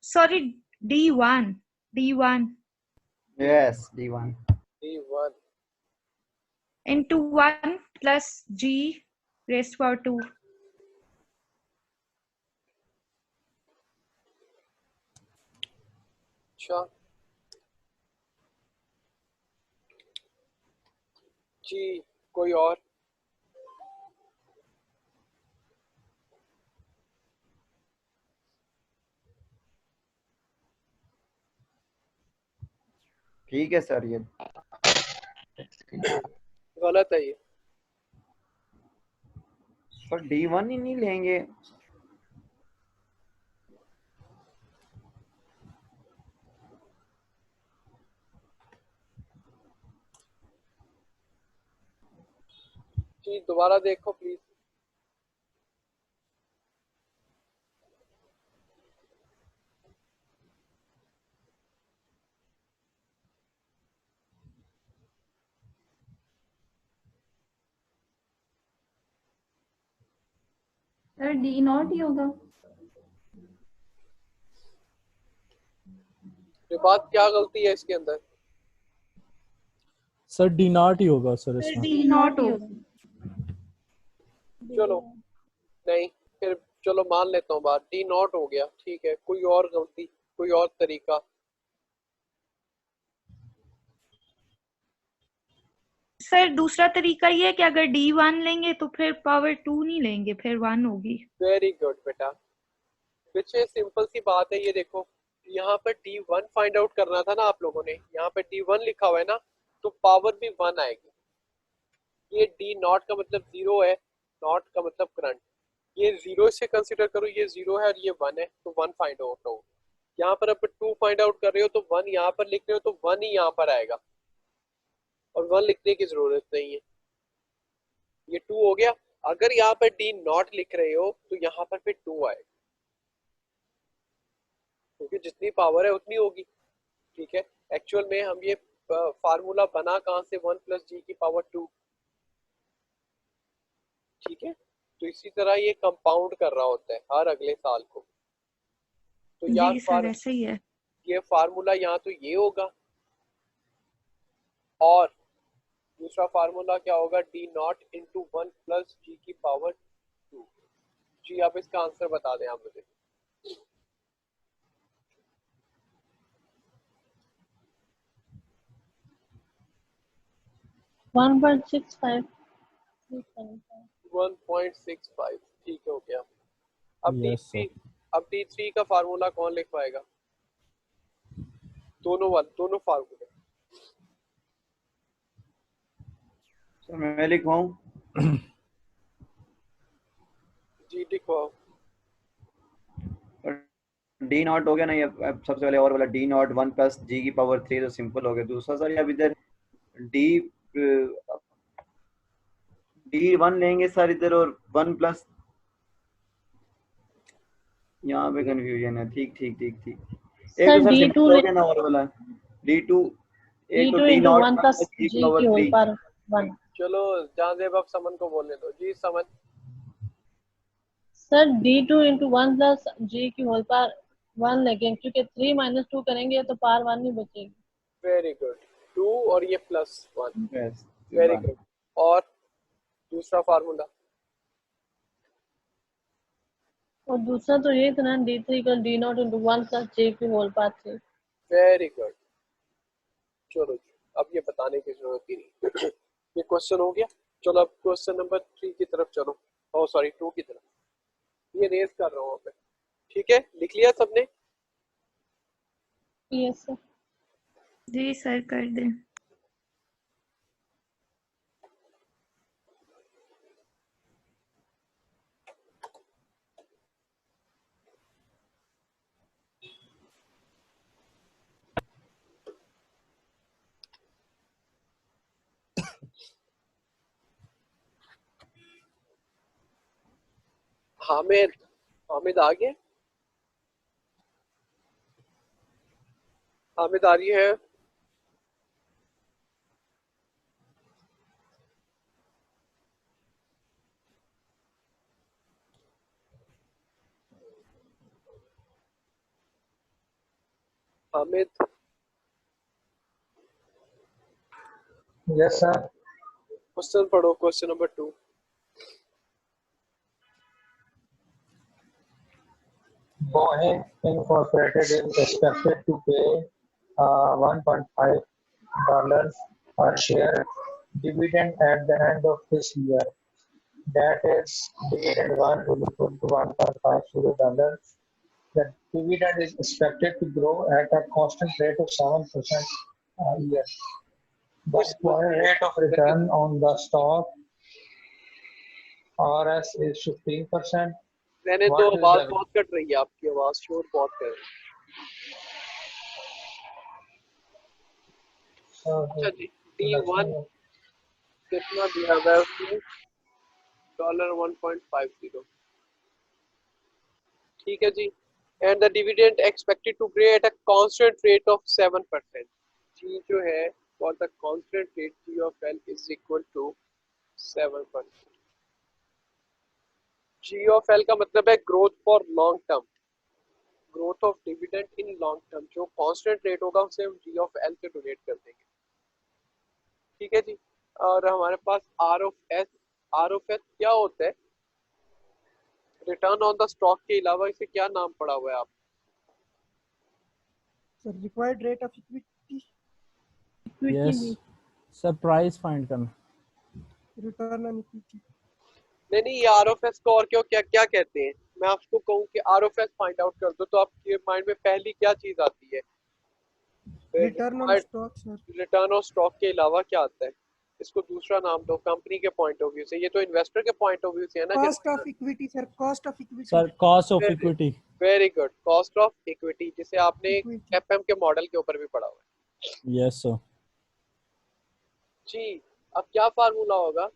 sorry D1 yes D1 D1 into 1 plus G raised to power 2। अच्छा जी, कोई और। ठीक है सर। ये गलत है ये। सर D1 ही नहीं लेंगे। जी दोबारा देखो प्लीज। सर D नॉट ही होगा। ये बात क्या गलती है इसके अंदर, सर डी नॉट ही होगा सर इसमें। D नॉट होगा। चलो नहीं, फिर चलो मान लेता हूँ बात, D नॉट हो गया। ठीक है, कोई और गलती, कोई और तरीका। सर दूसरा तरीका ये है कि अगर D1 लेंगे तो फिर पावर 2 नहीं लेंगे, फिर 1 होगी। वेरी गुड बेटा, बच्चे सिंपल सी बात है। ये देखो यहाँ पर D1 फाइंड आउट करना था ना आप लोगों ने, यहाँ पर D1 लिखा हुआ है ना, तो पावर भी 1 आएगी। ये D नॉट का मतलब 0 है, नॉट का मतलब करंट, ये 0 से कंसिडर करो, ये 0 है और ये 1 है, तो 1 फाइंड आउट हो। यहाँ पर आप 2 फाइंड आउट कर रहे हो तो 1 यहाँ पर लिख रहे हो तो 1 ही यहाँ पर आएगा, और 1 लिखने की जरूरत नहीं है। ये 2 हो गया। अगर यहाँ पर D नॉट लिख रहे हो तो यहाँ पर फिर 2 आएगा, क्योंकि जितनी पावर है उतनी होगी। ठीक है, एक्चुअल में हम ये फार्मूला बना कहाँ से, 1 प्लस जी की पावर 2। ठीक है, तो इसी तरह ये कंपाउंड कर रहा होता है हर अगले साल को। तो यार जी सर ऐसा ही है। ये फार्मूला यहाँ तो ये होगा, और दूसरा फार्मूला क्या होगा, डी नॉट इंटू 1 प्लस जी की पावर 2। जी आप इसका आंसर बता दें आप मुझे। 1.65। 1.65 ठीक हो गया। अब Yes, sir. D3 का फार्मूला कौन लिख पाएगा? दोनों फार्मूले। सर मैं लिखवाऊं? जी लिखवाओ। डी नॉट हो गया ना, ये अब सबसे पहले और वाला डी नॉट 1 प्लस जी की पावर 3 तो सिंपल हो गया। दूसरा सर अब इधर D1 लेंगे सर इधर, और 1 प्लस, यहाँ पे कंफ्यूजन है। ठीक ठीक ठीक ठीक, एक तो सर सिंपल हो गया ना, और वाला D2, एक तो डी नॉट 1 प्लस जी की पावर 3। चलो जहां अब समन को बोलने दो। जी समन। सर D2 इंटू 1 प्लस जी की होल पावर 1 लेंगे, क्योंकि 3 माइनस 2 करेंगे तो पावर 1 नहीं बचेगी। वेरी गुड, 2 और ये प्लस 1। Yes, very good. और दूसरा फार्मूला? और दूसरा तो ये था ना, D3 का D नॉट इंटू 1 प्लस जी की होल पावर 3। Very good. चलो जी, अब ये बताने की जरूरत ही नहीं। ये क्वेश्चन हो गया। चलो अब क्वेश्चन नंबर 3 की तरफ चलो, ओ सॉरी 2 की तरफ। ये रेस कर रहा हूँ मैं। ठीक है, लिख लिया सबने? Yes sir. जी सर कर दें। हामिद, हामिद आ गया? हामिद आ रही है? हामिद? Yes sir. क्वेश्चन पढ़ो, question number 2। Boeing Incorporated is expected to pay $1.5 per share dividend at the end of this year. That is, dividend 1 will equal to $1.50. The dividend is expected to grow at a constant rate of 7% a year. The required rate of return on the stock RS is 15%. रहने तो आवाज बहुत कट रही है आपकी, आवाज शोर बहुत कर रही है। अच्छा जी, D1 कितना दिया हुआ है उसमें? $1.50। ठीक है जी। And the dividend expected to grow at a constant rate of 7%। G जो है for the constant rate g of L is equal to 7%। G of L का मतलब है growth for long term, growth of dividend in long term. जो कांस्टेंट रेट होगा उसे हम जी ऑफ एल से डोनेट कर देंगे। ठीक है जी। और हमारे पास R of S, are of S क्या होता है? रिटर्न ऑन द स्टॉक के अलावा इसे क्या नाम पड़ा हुआ है आप? Sir required rate of equity. Yes, sir price find करना। Return on equity. नहीं नहीं, ये आरओएफएस को और क्यों क्या क्या कहते हैं? मैं आपको कहूँ कि आरओएफएस फाइंड आउट कर दो तो आपके माइंड में पहली क्या चीज आती है? Return on stock sir. Return on stock के अलावा क्या आता है? इसको दूसरा नाम दो कंपनी के पॉइंट ऑफ व्यू से। ये तो इन्वेस्टर के पॉइंट ऑफ व्यू से है ना। Cost of equity sir, cost of equity. Sir cost of equity. Very good, cost of equity, जिसे आपने इक्विटी। एफएम के मॉडल के ऊपर भी पढ़ा हुआ है। Yes sir. जी, अब क्या फार्मूला होगा?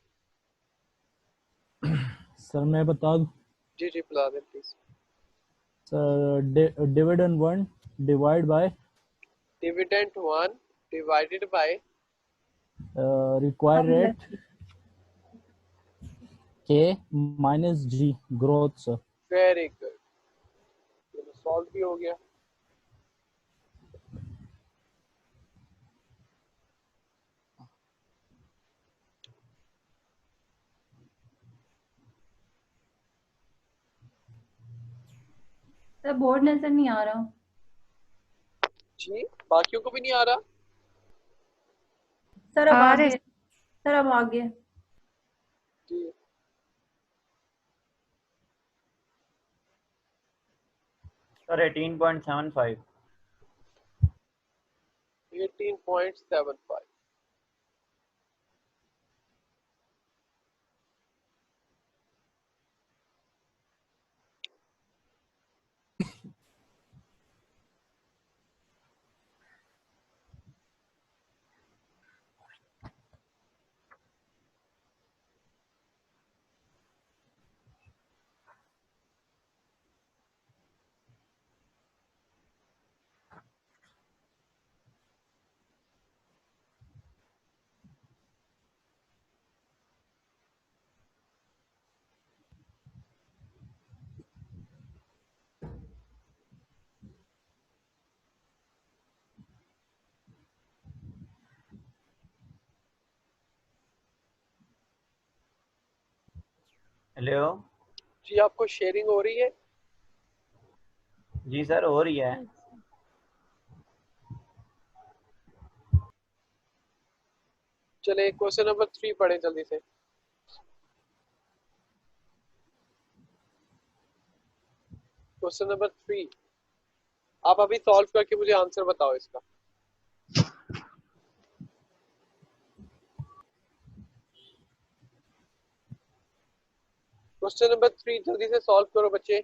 सर मैं बता दूं? जी जी बता दें please. Sir dividend 1 divide by dividend 1 divided by required rate K minus G growth sir. Very good, ये सॉल्व भी हो गया। सर बोर्ड नजर नहीं आ रहा। जी, बाकियों को भी नहीं आ रहा? सर अब आ रहे। आगे, सर अब आगे। जी सर 18.75। 18.75। हेलो। जी, आपको शेयरिंग हो रही है? जी सर हो रही है। चले क्वेश्चन नंबर 3 पढ़े जल्दी से। क्वेश्चन नंबर 3 आप अभी सॉल्व करके मुझे आंसर बताओ इसका। क्वेश्चन नंबर 3 जल्दी से सॉल्व करो बच्चे।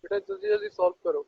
बेटा जल्दी जल्दी सॉल्व करो।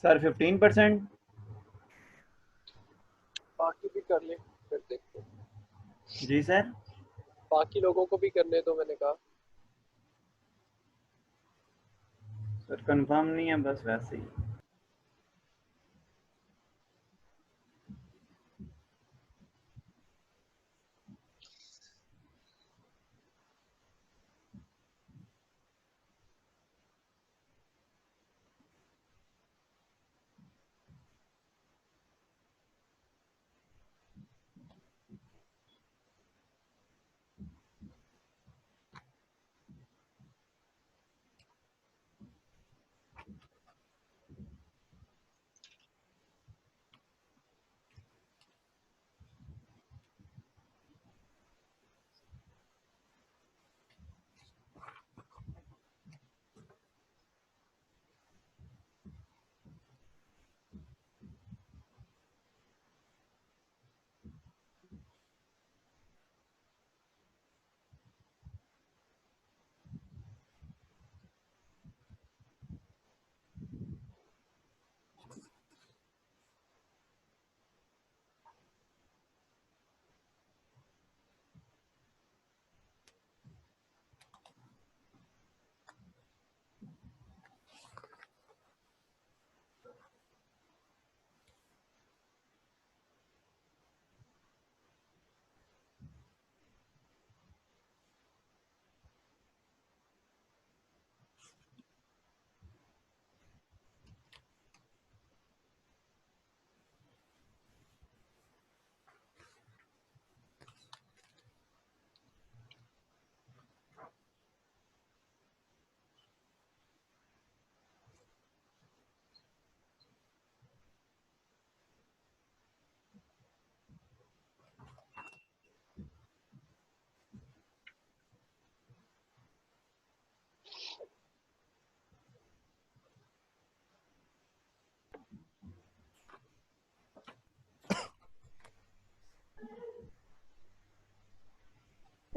सर 15%। बाकी भी कर ले फिर देखते हैं। जी सर। बाकी लोगों को भी करने दो, मैंने कहा। सर कंफर्म नहीं है, बस वैसे ही।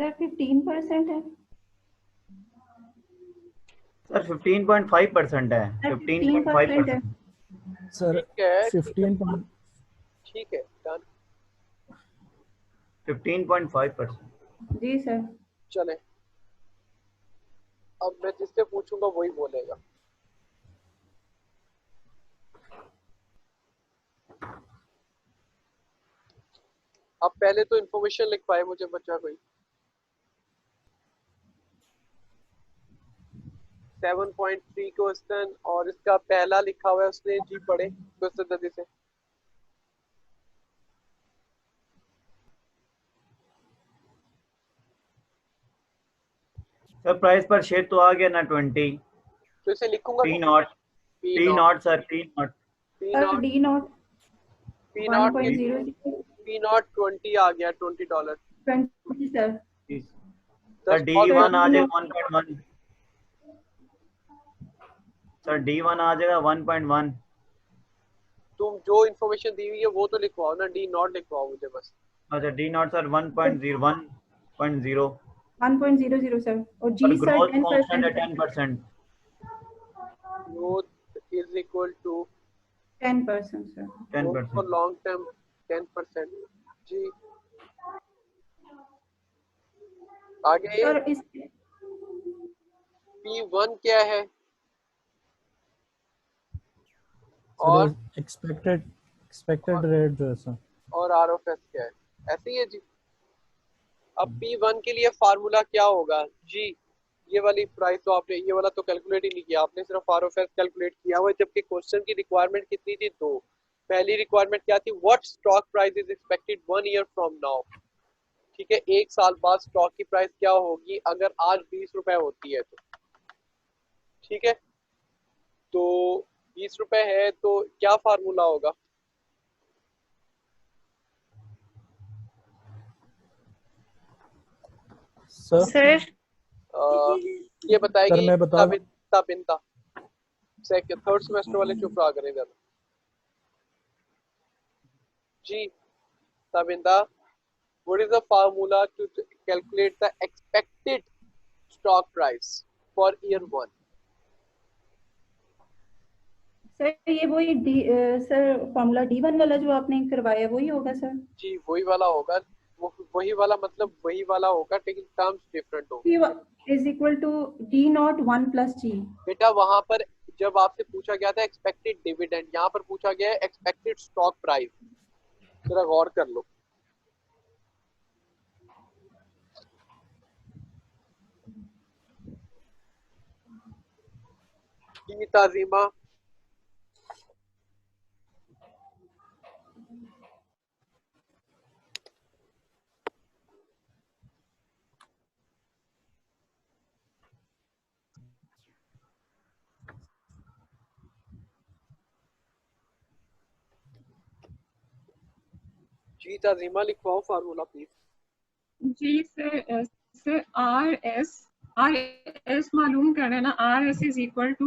सर 15% है सर 15.5% है, सर 15.5%। है सर ठीक है 15 ठीक है डन 15.5%। जी सर। चले। अब मैं जिससे पूछूंगा वही बोलेगा। अब पहले तो इन्फॉर्मेशन लिख पाए मुझे बच्चा कोई। 7.3 क्वेश्चन और इसका पहला लिखा हुआ है उसने जी पढ़े क्वेश्चन जल्दी से। सर प्राइस पर शेयर तो आ गया ना 20। तो इसे लिखूंगा P not sir P not sir D not P not 1.0 P not 20 आ गया $20। 20 सर। सर D1 आ जाएगा 1.1। सर D1 आ जाएगा 1.1। तुम जो इन्फॉर्मेशन दी हुई है वो तो लिखवाओ ना, डी नॉट लिखवाओ मुझे बस। अच्छा D0 सर 1.0 सर और जी और सर ग्रोथ कांस्टेंट 10%। है 10%। Growth is equal to 10% sir. For 10%। Long term 10%। जी आगे सर इस P1 क्या है और सर एक्सपेक्टेड रेट जो है सर। और ROF क्या है, ऐसे ही है जी। अब P1 के लिए फार्मूला क्या होगा जी। ये वाली प्राइस तो आपने ये वाला तो कैलकुलेट ही नहीं किया, आपने सिर्फ ROF कैलकुलेट किया हुआ है, जबकि क्वेश्चन की रिक्वायरमेंट कितनी थी? 2। पहली रिक्वायरमेंट क्या थी? What stock price is expected 1 year from now. ठीक है, 1 साल बाद स्टॉक की प्राइस क्या होगी अगर आज 20 रुपए होती है तो। ठीक है, तो 20 रुपए है तो क्या फार्मूला होगा? सर ये बताएगी सर मैं बता बिनता। सेकंड थर्ड सेमेस्टर वाले चुप रहा करें जरा जी। Tabinda, what is the formula to calculate the expected stock price for year 1? Sir ये वही सर फॉर्मूला D1 वाला जो आपने करवाया वही होगा सर। जी वही वाला होगा, वही वाला मतलब वही वाला होगा लेकिन टर्म्स डिफरेंट होंगे। Is equal to D0 1 + G। बेटा वहां पर जब आपसे पूछा गया था एक्सपेक्टेड डिविडेंड, यहाँ पर पूछा गया है एक्सपेक्टेड स्टॉक प्राइस। जरा गौर कर लो। ताजीमा जी ताजीमा लिखवाओ फार्मूला प्लीज। जी सर सर आर एस मालूम करना है ना। RS is equal to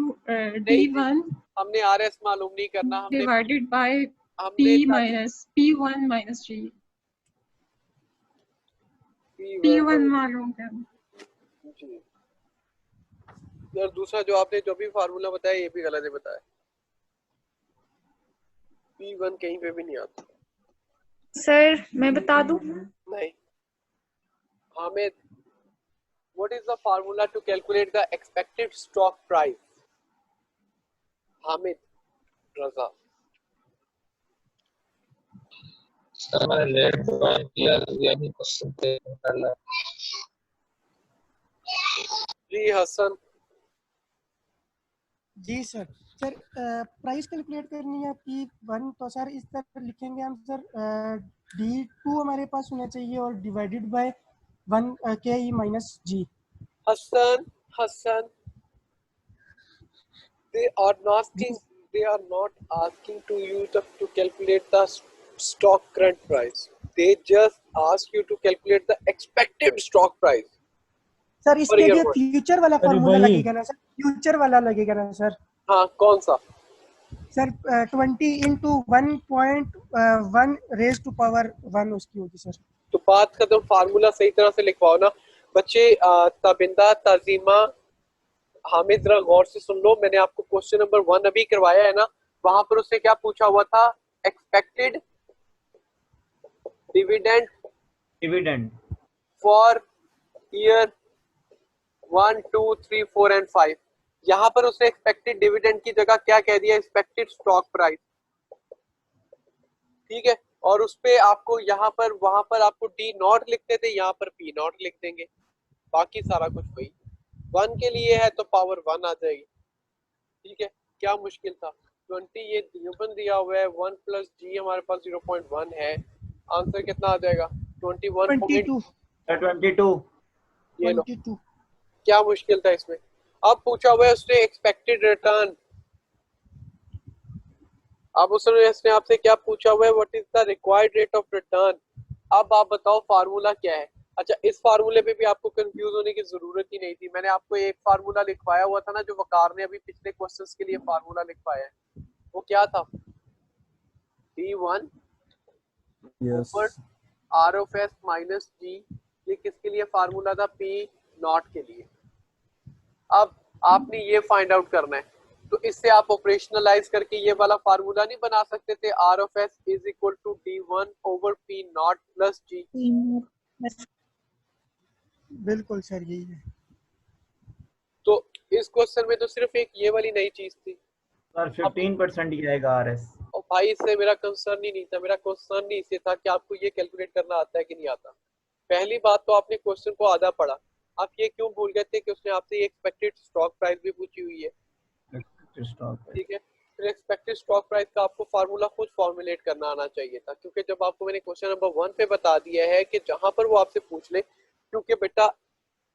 D1 हमने RS मालूम नहीं करना, हमने divided by P minus P1 minus G। P1 मालूम करना जी। यार दूसरा जो आपने जो भी फार्मूला बताया ये भी गलत है बताया। P1 कहीं पे भी नहीं आता। सर मैं बता दूं? नहीं। Hamid, what is the formula to calculate the expected stock price? Hamid Raza. Sir मैंने लेट ज्वाइन किया ये नहीं क्वेश्चन पे निकाला। जी हसन। जी सर। सर प्राइस कैलकुलेट करनी है P1 तो सर इस तरह लिखेंगे हम सर D2 हमारे पास होना चाहिए और divided by 1 KE minus G। Hasan they are not asking to you to calculate the stock current price, they just ask you to calculate the expected stock price। Sir इसके लिए फ्यूचर वाला फार्मूला लगेगा ना सर? फ्यूचर वाला लगेगा ना सर? हाँ कौन सा sir 20 into 1.1 raised to power 1 उसकी होगी सर। तो बात खत्म, फार्मूला सही तरह से लिखवाओ ना। बच्चे तबिंदा, तजीमा, हामिद, जरा गौर से सुन लो, मैंने आपको क्वेश्चन नंबर 1 अभी करवाया है ना, वहां पर उससे क्या पूछा हुआ था? Expected dividend dividend for year 1, 2, 3, 4 and 5। यहाँ पर उसने एक्सपेक्टेड डिविडेंड की जगह क्या कह दिया? Expected stock price. ठीक है, और उस पे आपको यहाँ पर, वहां पर आपको डी नॉट लिखते थे, यहाँ पर पी नॉट लिख देंगे, बाकी सारा कुछ वही। 1 के लिए है तो पावर 1 आ जाएगी। ठीक है, क्या मुश्किल था? 20 ये गिवन दिया हुआ है, 1 प्लस जी हमारे पास 0.1 है, आंसर कितना आ जाएगा? 21 पॉइंट। 22 22 ये लो, 22 क्या मुश्किल था इसमें? अब पूछा हुआ है उसने एक्सपेक्टेड रिटर्न। अब उसने आपसे क्या पूछा हुआ है? What is the required rate of return. अब आप बताओ फार्मूला क्या है? अच्छा, इस फार्मूले पे भी आपको कंफ्यूज होने की जरूरत ही नहीं थी, मैंने आपको एक फार्मूला लिखवाया हुआ था ना, जो वकार ने अभी पिछले क्वेश्चंस के लिए फार्मूला लिखवाया है, वो क्या था? D1 Yes. Over R of S minus g. ये किसके लिए फार्मूला था? पी नॉट के लिए। अब आपने ये फाइंड आउट करना है, तो इससे आप ऑपरेशनलाइज करके ये वाला फार्मूला नहीं बना सकते थे? R of S is equal to D1 over P not plus g. बिल्कुल सर, यही है। तो इस क्वेश्चन में तो सिर्फ एक ये वाली नई चीज थी सर। 15% ही आएगा आरएस। और भाई इससे मेरा कंसर्न ही नहीं था, मेरा कंसर्न ही इससे था कि आपको ये कैलकुलेट करना आता है कि नहीं आता। पहली बात तो आपने क्वेश्चन को आधा पढ़ा, आप ये क्यों भूल गए थे कि उसने आपसे ये एक्सपेक्टेड स्टॉक प्राइस भी पूछी हुई है? ठीक है, फिर एक्सपेक्टेड स्टॉक प्राइस का आपको फार्मूला खुद फॉर्मुलेट करना आना चाहिए था, क्योंकि जब आपको मैंने क्वेश्चन नंबर 1 पे बता दिया है कि जहां पर वो आपसे पूछ ले, क्योंकि बेटा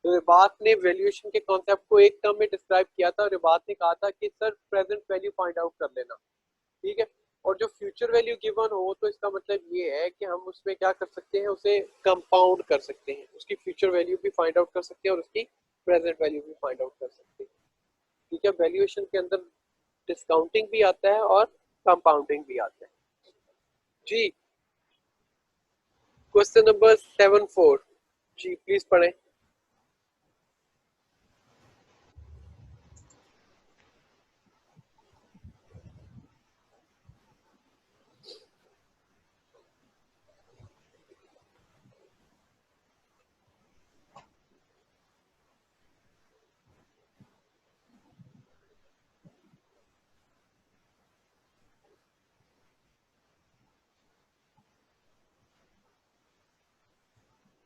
रिबात ने वैल्यूएशन के कॉन्सेप्ट को एक टर्म में डिस्क्राइब किया था, रिबात ने कहा था कि sir present value find out कर लेना। ठीक है, और जो फ्यूचर वैल्यू गिवन हो तो इसका मतलब ये है कि हम उसमें क्या कर सकते हैं? उसे कंपाउंड कर सकते हैं, उसकी फ्यूचर वैल्यू भी फाइंड आउट कर सकते हैं और उसकी प्रेजेंट वैल्यू भी फाइंड आउट कर सकते हैं। ठीक है, वैल्यूएशन के अंदर डिस्काउंटिंग भी आता है और कंपाउंडिंग भी आता है। जी, क्वेश्चन नंबर 74 जी प्लीज पढ़ें।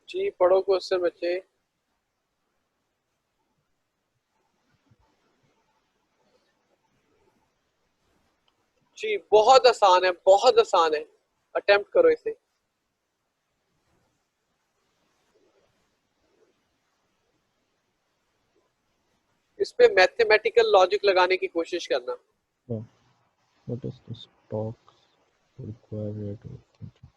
जी पढ़ो क्वेश्चन बच्चे। जी बहुत आसान है, बहुत आसान है, अटेम्प्ट करो इसे। इस पे मैथमेटिकल लॉजिक लगाने की कोशिश करना। Oh, what is the stock required rate of return?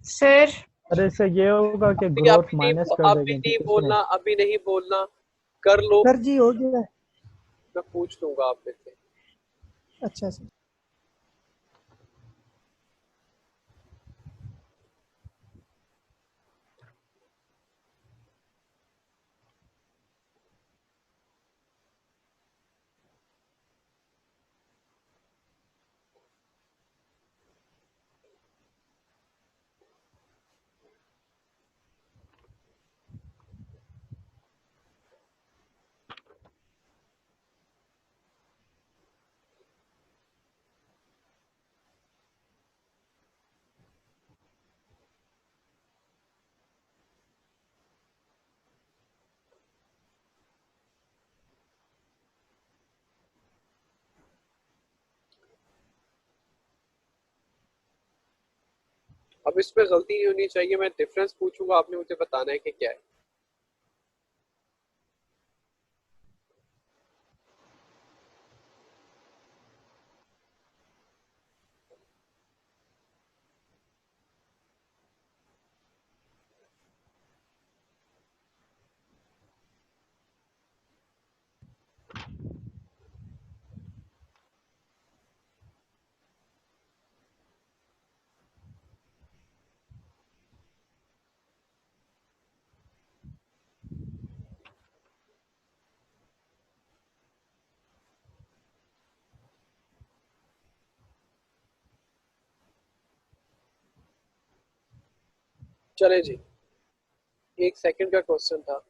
Sir अरे इससे ये होगा कि अभी ग्रोथ अभी माइनस नहीं, कर अभी देगा नहीं ठीक है। बोलना, अभी नहीं बोलना, कर लो, सर जी हो गया। मैं पूछ लूंगा आप में से। अच्छा सर। अब इसमें गलती नहीं होनी चाहिए, मैं डिफरेंस पूछूंगा, आपने मुझे बताना है कि क्या है। चले जी, 1 सेकंड का क्वेश्चन था।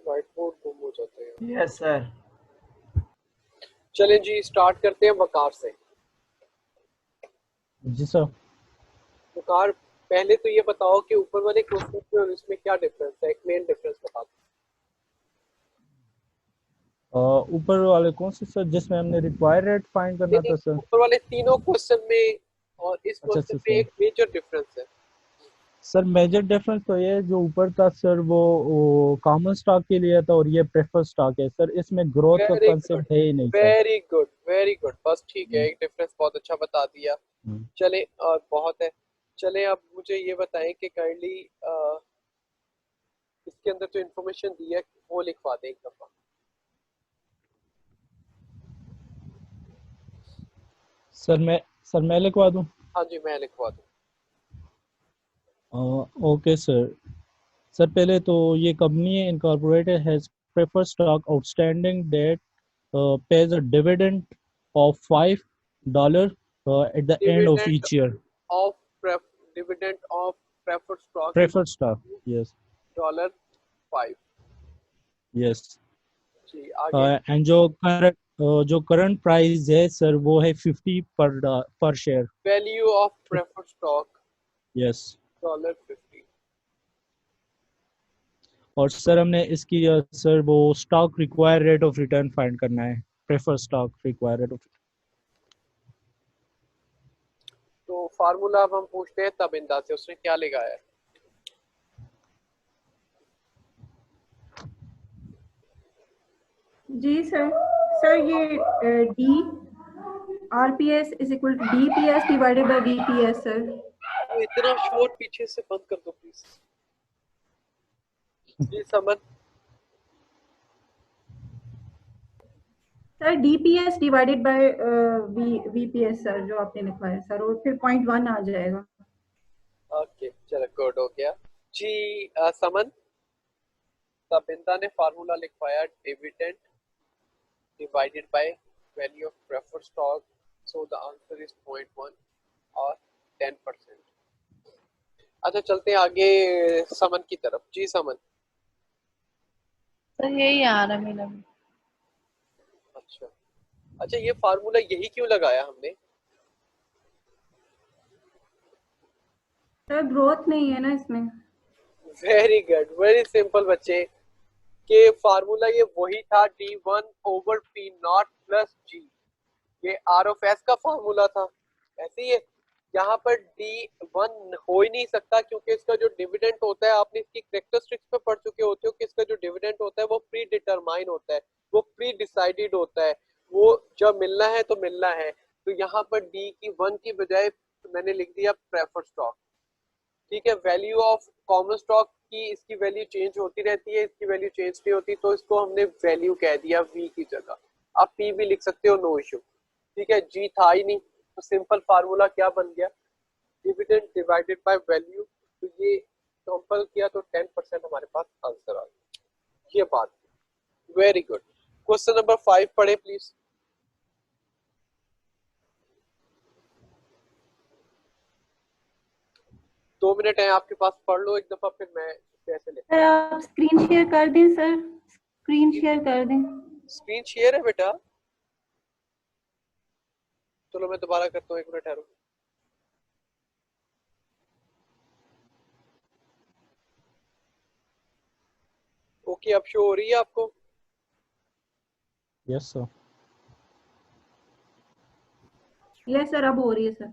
व्हाइट बोर्ड गुम हो जाते हैं। Yes sir. चलें जी, स्टार्ट करते हैं वकार से। जी सर। वकार, पहले तो ये बताओ कि ऊपर वाले क्वेश्चन में और इसमें क्या डिफरेंस है, एक मेन डिफरेंस बता दो। ऊपर वाले कौन से सर जिसमें हमने रिक्वायर्ड रेट फाइंड करना था सर? ऊपर वाले तीनों क्वेश्चन में और इस अच्छा क्वेश्चन अच्छा में सर। एक मेजर डिफरेंस है। सर मेजर डिफरेंस तो ये है, जो ऊपर था सर वो कॉमन स्टॉक के लिए था और ये प्रेफर्ड स्टॉक है सर, इसमें ग्रोथ का वेरी गुड, कंसेप्ट है ही नहीं sir. Very good, very good, बस ठीक है, एक डिफरेंस बहुत अच्छा बता दिया। चले, और बहुत है। चले अब मुझे ये बताएं कि काइंडली इसके अंदर जो इन्फॉर्मेशन दी है वो लिखवा दें एक दफा। सर मैं लिखवा दूं? हाँ जी, मैं लिखवा दूं। Okay sir. सर पहले तो ये कंपनी है incorporated has preferred stock outstanding that pays a dividend of $5 at the end of dividend each year. Of dividend of preferred stock is Preferred stock, yes, $5। yes. जी आगे। And जो करंट प्राइस है सर वो है 50 पर share. Value of preferred stock yes. $50। और सर हमने इसकी सर वो stock require rate of return find करना है, prefer stock require rate of. तो फार्मूला अब हम पूछते हैं तबिंदा से, उसने क्या लगाया है। जी सर। सर ये D RPS is equal to DPS divided by VPS sir. तो इतना शोर पीछे से बंद कर दो प्लीज। जी समझ। Sir DPS divided by VPS sir, जो आपने लिखा है सर, और फिर 0.1 आ जाएगा। ओके चलो, गुड हो गया जी। समन, तबिंदा ने फार्मूला लिखवाया dividend divided by value of preferred stock, so the answer is 0.1 और 10%। अच्छा चलते हैं आगे समन की तरफ। जी समन। तो यही आ रहा मेरा भी। अच्छा अच्छा, ये फार्मूला यही क्यों लगाया हमने? सर ग्रोथ नहीं है ना इसमें। वेरी गुड, वेरी सिंपल बच्चे, के फार्मूला ये वही था, D1/P0 + G। ये R(S) का फार्मूला था। ऐसे ही है, यहाँ पर D1 हो ही नहीं सकता क्योंकि इसका जो डिविडेंड होता है, आपने इसकी कैरेक्टरिस्टिक्स पे पढ़ चुके होते हो कि इसका जो डिविडेंड होता है वो प्री डिटरमाइन होता है, वो प्री डिसाइडेड होता है, वो जब मिलना है तो मिलना है। तो यहाँ पर D1 की बजाय मैंने लिख दिया प्रेफर्ड स्टॉक। ठीक है, वैल्यू ऑफ कॉमन स्टॉक की इसकी वैल्यू चेंज होती रहती है, इसकी वैल्यू चेंज नहीं होती, तो इसको हमने वैल्यू कह दिया वी की जगह। आप पी भी लिख सकते हो, नो इशू। ठीक है, जी था ही नहीं, तो सिंपल फार्मूला क्या बन गया, डिविडेंड डिवाइडेड बाय वैल्यू। तो ये सिंपल किया तो 10% हमारे पास आंसर आ गया। ये बात, वेरी गुड। क्वेश्चन नंबर 5 पढ़े प्लीज। दो मिनट है आपके पास, पढ़ लो एक दफा, फिर मैं कैसे ले। सर आप स्क्रीन शेयर कर दें सर, स्क्रीन शेयर कर दें। स्क्रीन शेयर है बेटा, चलो मैं दोबारा करता हूँ, 1 मिनट ठहरो। ओके, अब शो हो रही है आपको? Yes sir. यस सर, अब हो रही है सर।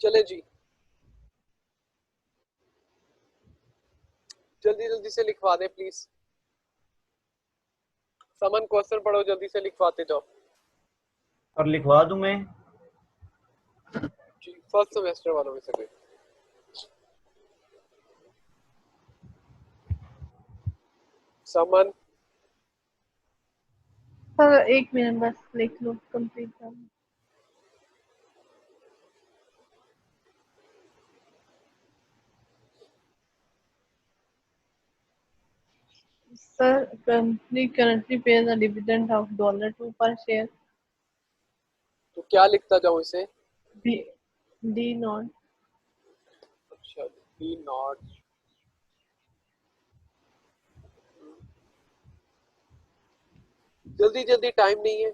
चले जी, जल्दी जल्दी से लिखवा दे प्लीज। समन क्वेश्चन पढ़ो, जल्दी से लिखवाते जाओ। और लिखवा दूं मैं? जी, फर्स्ट सेमेस्टर वालों में से कोई। समन, सर एक मिनट बस लिख लो, कंप्लीट कर लो। Sir, company currently pays a dividend of $2 per share. तो क्या लिखता जाऊं इसे? D D not. अच्छा, बी नॉट। जल्दी जल्दी, टाइम नहीं है।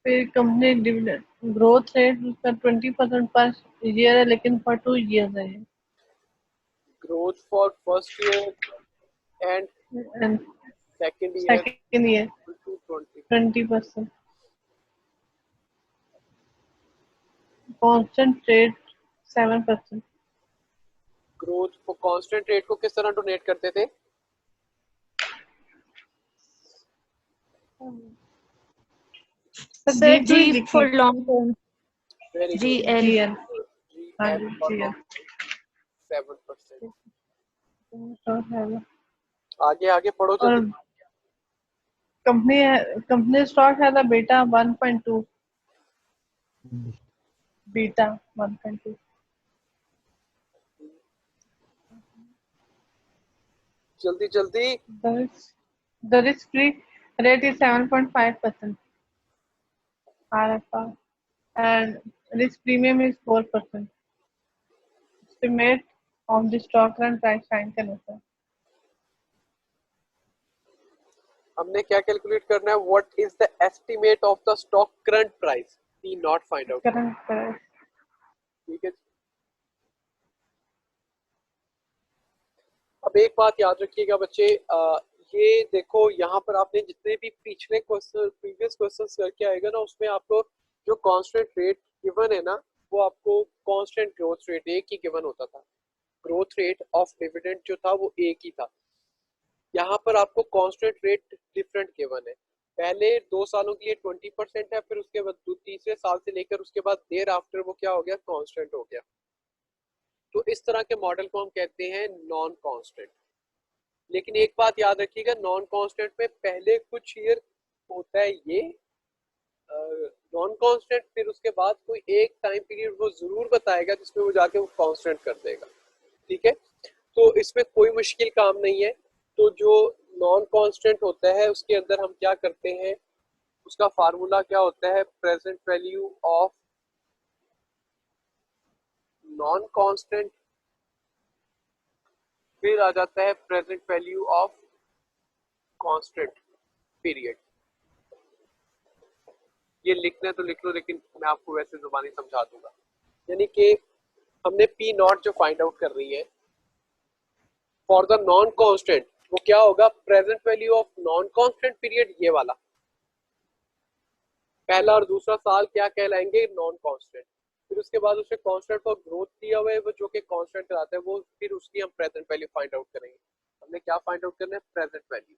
फिर कंपनी डिविडेंड ग्रोथ रेट उसका 20% पर ईयर है, लेकिन फॉर 2 years है growth for first year and and second year second year 20%। Constant rate 7%। Growth for constant rate को किस तरह डोनेट करते थे? Sir ji for long term, very जी गुड, एल। GL। जी हाँ एल जी, फॉर GL। 7%। और आगे आगे पढ़ो जल्दी। कंपनी स्टॉक है द बेटा 1.2 बीटा 1.2। जल्दी जल्दी। The risk-free rate is 7.5% RFR and risk premium is 4%. Estimate of the stock run price time के अनुसार। हमने क्या कैलकुलेट करना है? What is the estimate of the stock current price, D not find out. Current price। ठीक है। अब एक बात याद रखिएगा बच्चे, ये देखो यहाँ पर आपने जितने भी पिछले क्वेश्चन प्रीवियस क्वेश्चंस करके आएगा ना, उसमें आपको जो कांस्टेंट रेट गिवन है ना, वो आपको कांस्टेंट ग्रोथ रेट एक ही गिवन होता था। ग्रोथ रेट ऑफ डिविडेंड जो था वो एक ही था। यहाँ पर आपको कांस्टेंट रेट डिफरेंट गिवन है। पहले 2 सालों के लिए 20% है, फिर उसके बाद तीसरे साल से लेकर उसके बाद देर आफ्टर वो क्या हो गया? कांस्टेंट हो गया। तो इस तरह के मॉडल को हम कहते हैं नॉन कांस्टेंट। लेकिन एक बात याद रखिएगा, नॉन कांस्टेंट में पहले कुछ ईयर होता है ये नॉन कांस्टेंट, फिर उसके बाद कोई एक टाइम पीरियड वो जरूर बताएगा जिसमें वो जाके वो कांस्टेंट कर देगा। ठीक है, तो इसमें कोई मुश्किल काम नहीं है। तो जो नॉन कांस्टेंट होता है उसके अंदर हम क्या करते हैं, उसका फार्मूला क्या होता है? Present value of non constant, फिर आ जाता है present value of constant period. ये लिखना है तो लिख लो, लेकिन मैं आपको वैसे जुबानी समझा दूंगा। यानी कि हमने पी नॉट जो फाइंड आउट कर रही है फॉर द नॉन कांस्टेंट, वो क्या होगा? Present value of non constant period, ये वाला पहला और दूसरा साल क्या कहलाएंगे? Non constant. फिर उसके बाद उससे कांस्टेंट को ग्रोथ दिया हुआ है वो जो कि कांस्टेंट कराता है, वो फिर उसकी हम प्रेजेंट वैल्यू फाइंड आउट करेंगे। हमने क्या फाइंड आउट करना है? Present value.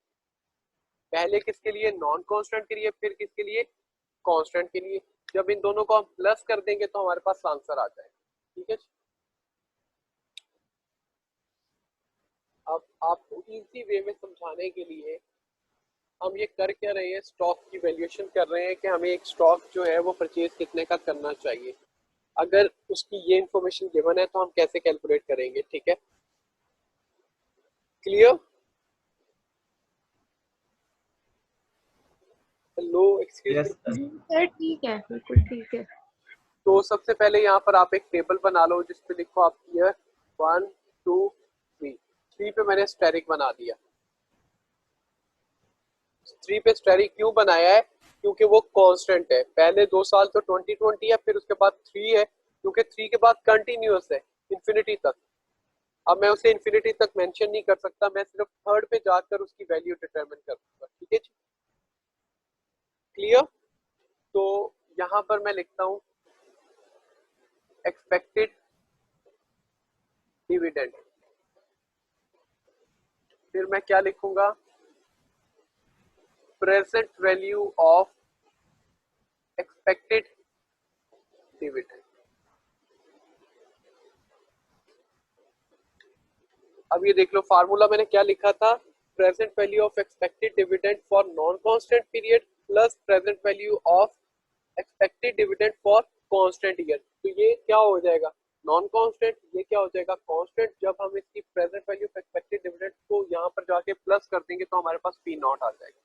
पहले किसके लिए? नॉन कांस्टेंट के लिए, फिर किसके लिए? कांस्टेंट के लिए। जब इन दोनों को हम प्लस कर देंगे तो हमारे पास आंसर आ जाएगा। ठीक है, अब आपको इजी वे में समझाने के लिए हम ये कर क्या रहे हैं? स्टॉक की वैल्यूएशन कर रहे हैं कि हमें एक स्टॉक जो है वो परचेज कितने का करना चाहिए। अगर उसकी ये इंफॉर्मेशन गिवन है तो हम कैसे कैलकुलेट करेंगे। ठीक है, clear? Hello, excuse me sir ठीक है, बिल्कुल ठीक है। तो सबसे पहले यहाँ पर आप एक टेबल बना लो जिसपे लिखो आप ईयर 1 2 3। 3 पे मैंने स्टेरिक बना दिया। 3 पे स्टेरिक क्यों बनाया है? क्योंकि वो कांस्टेंट है। पहले 2 साल तो 2020 है, फिर उसके बाद 3 है, क्योंकि 3 के बाद कंटिन्यूअस है इंफिनिटी तक। अब मैं उसे इंफिनिटी तक मेंशन नहीं कर सकता, मैं सिर्फ थर्ड पे जाकर उसकी वैल्यू डिटरमिन कर दूंगा। ठीक है जी, क्लियर? तो यहाँ पर मैं लिखता हूँ एक्सपेक्टेड डिविडेंड। फिर मैं क्या लिखूंगा, present value of expected dividend. अब ये देख लो फार्मूला मैंने क्या लिखा था, present value of expected dividend for non constant period plus present value of expected dividend for constant year. तो ये क्या हो जाएगा, नॉन कांस्टेंट, ये क्या हो जाएगा कांस्टेंट। जब हम इसकी present value of expected dividend को यहाँ पर जाके प्लस कर देंगे तो हमारे पास पी नॉट आ जाएगा।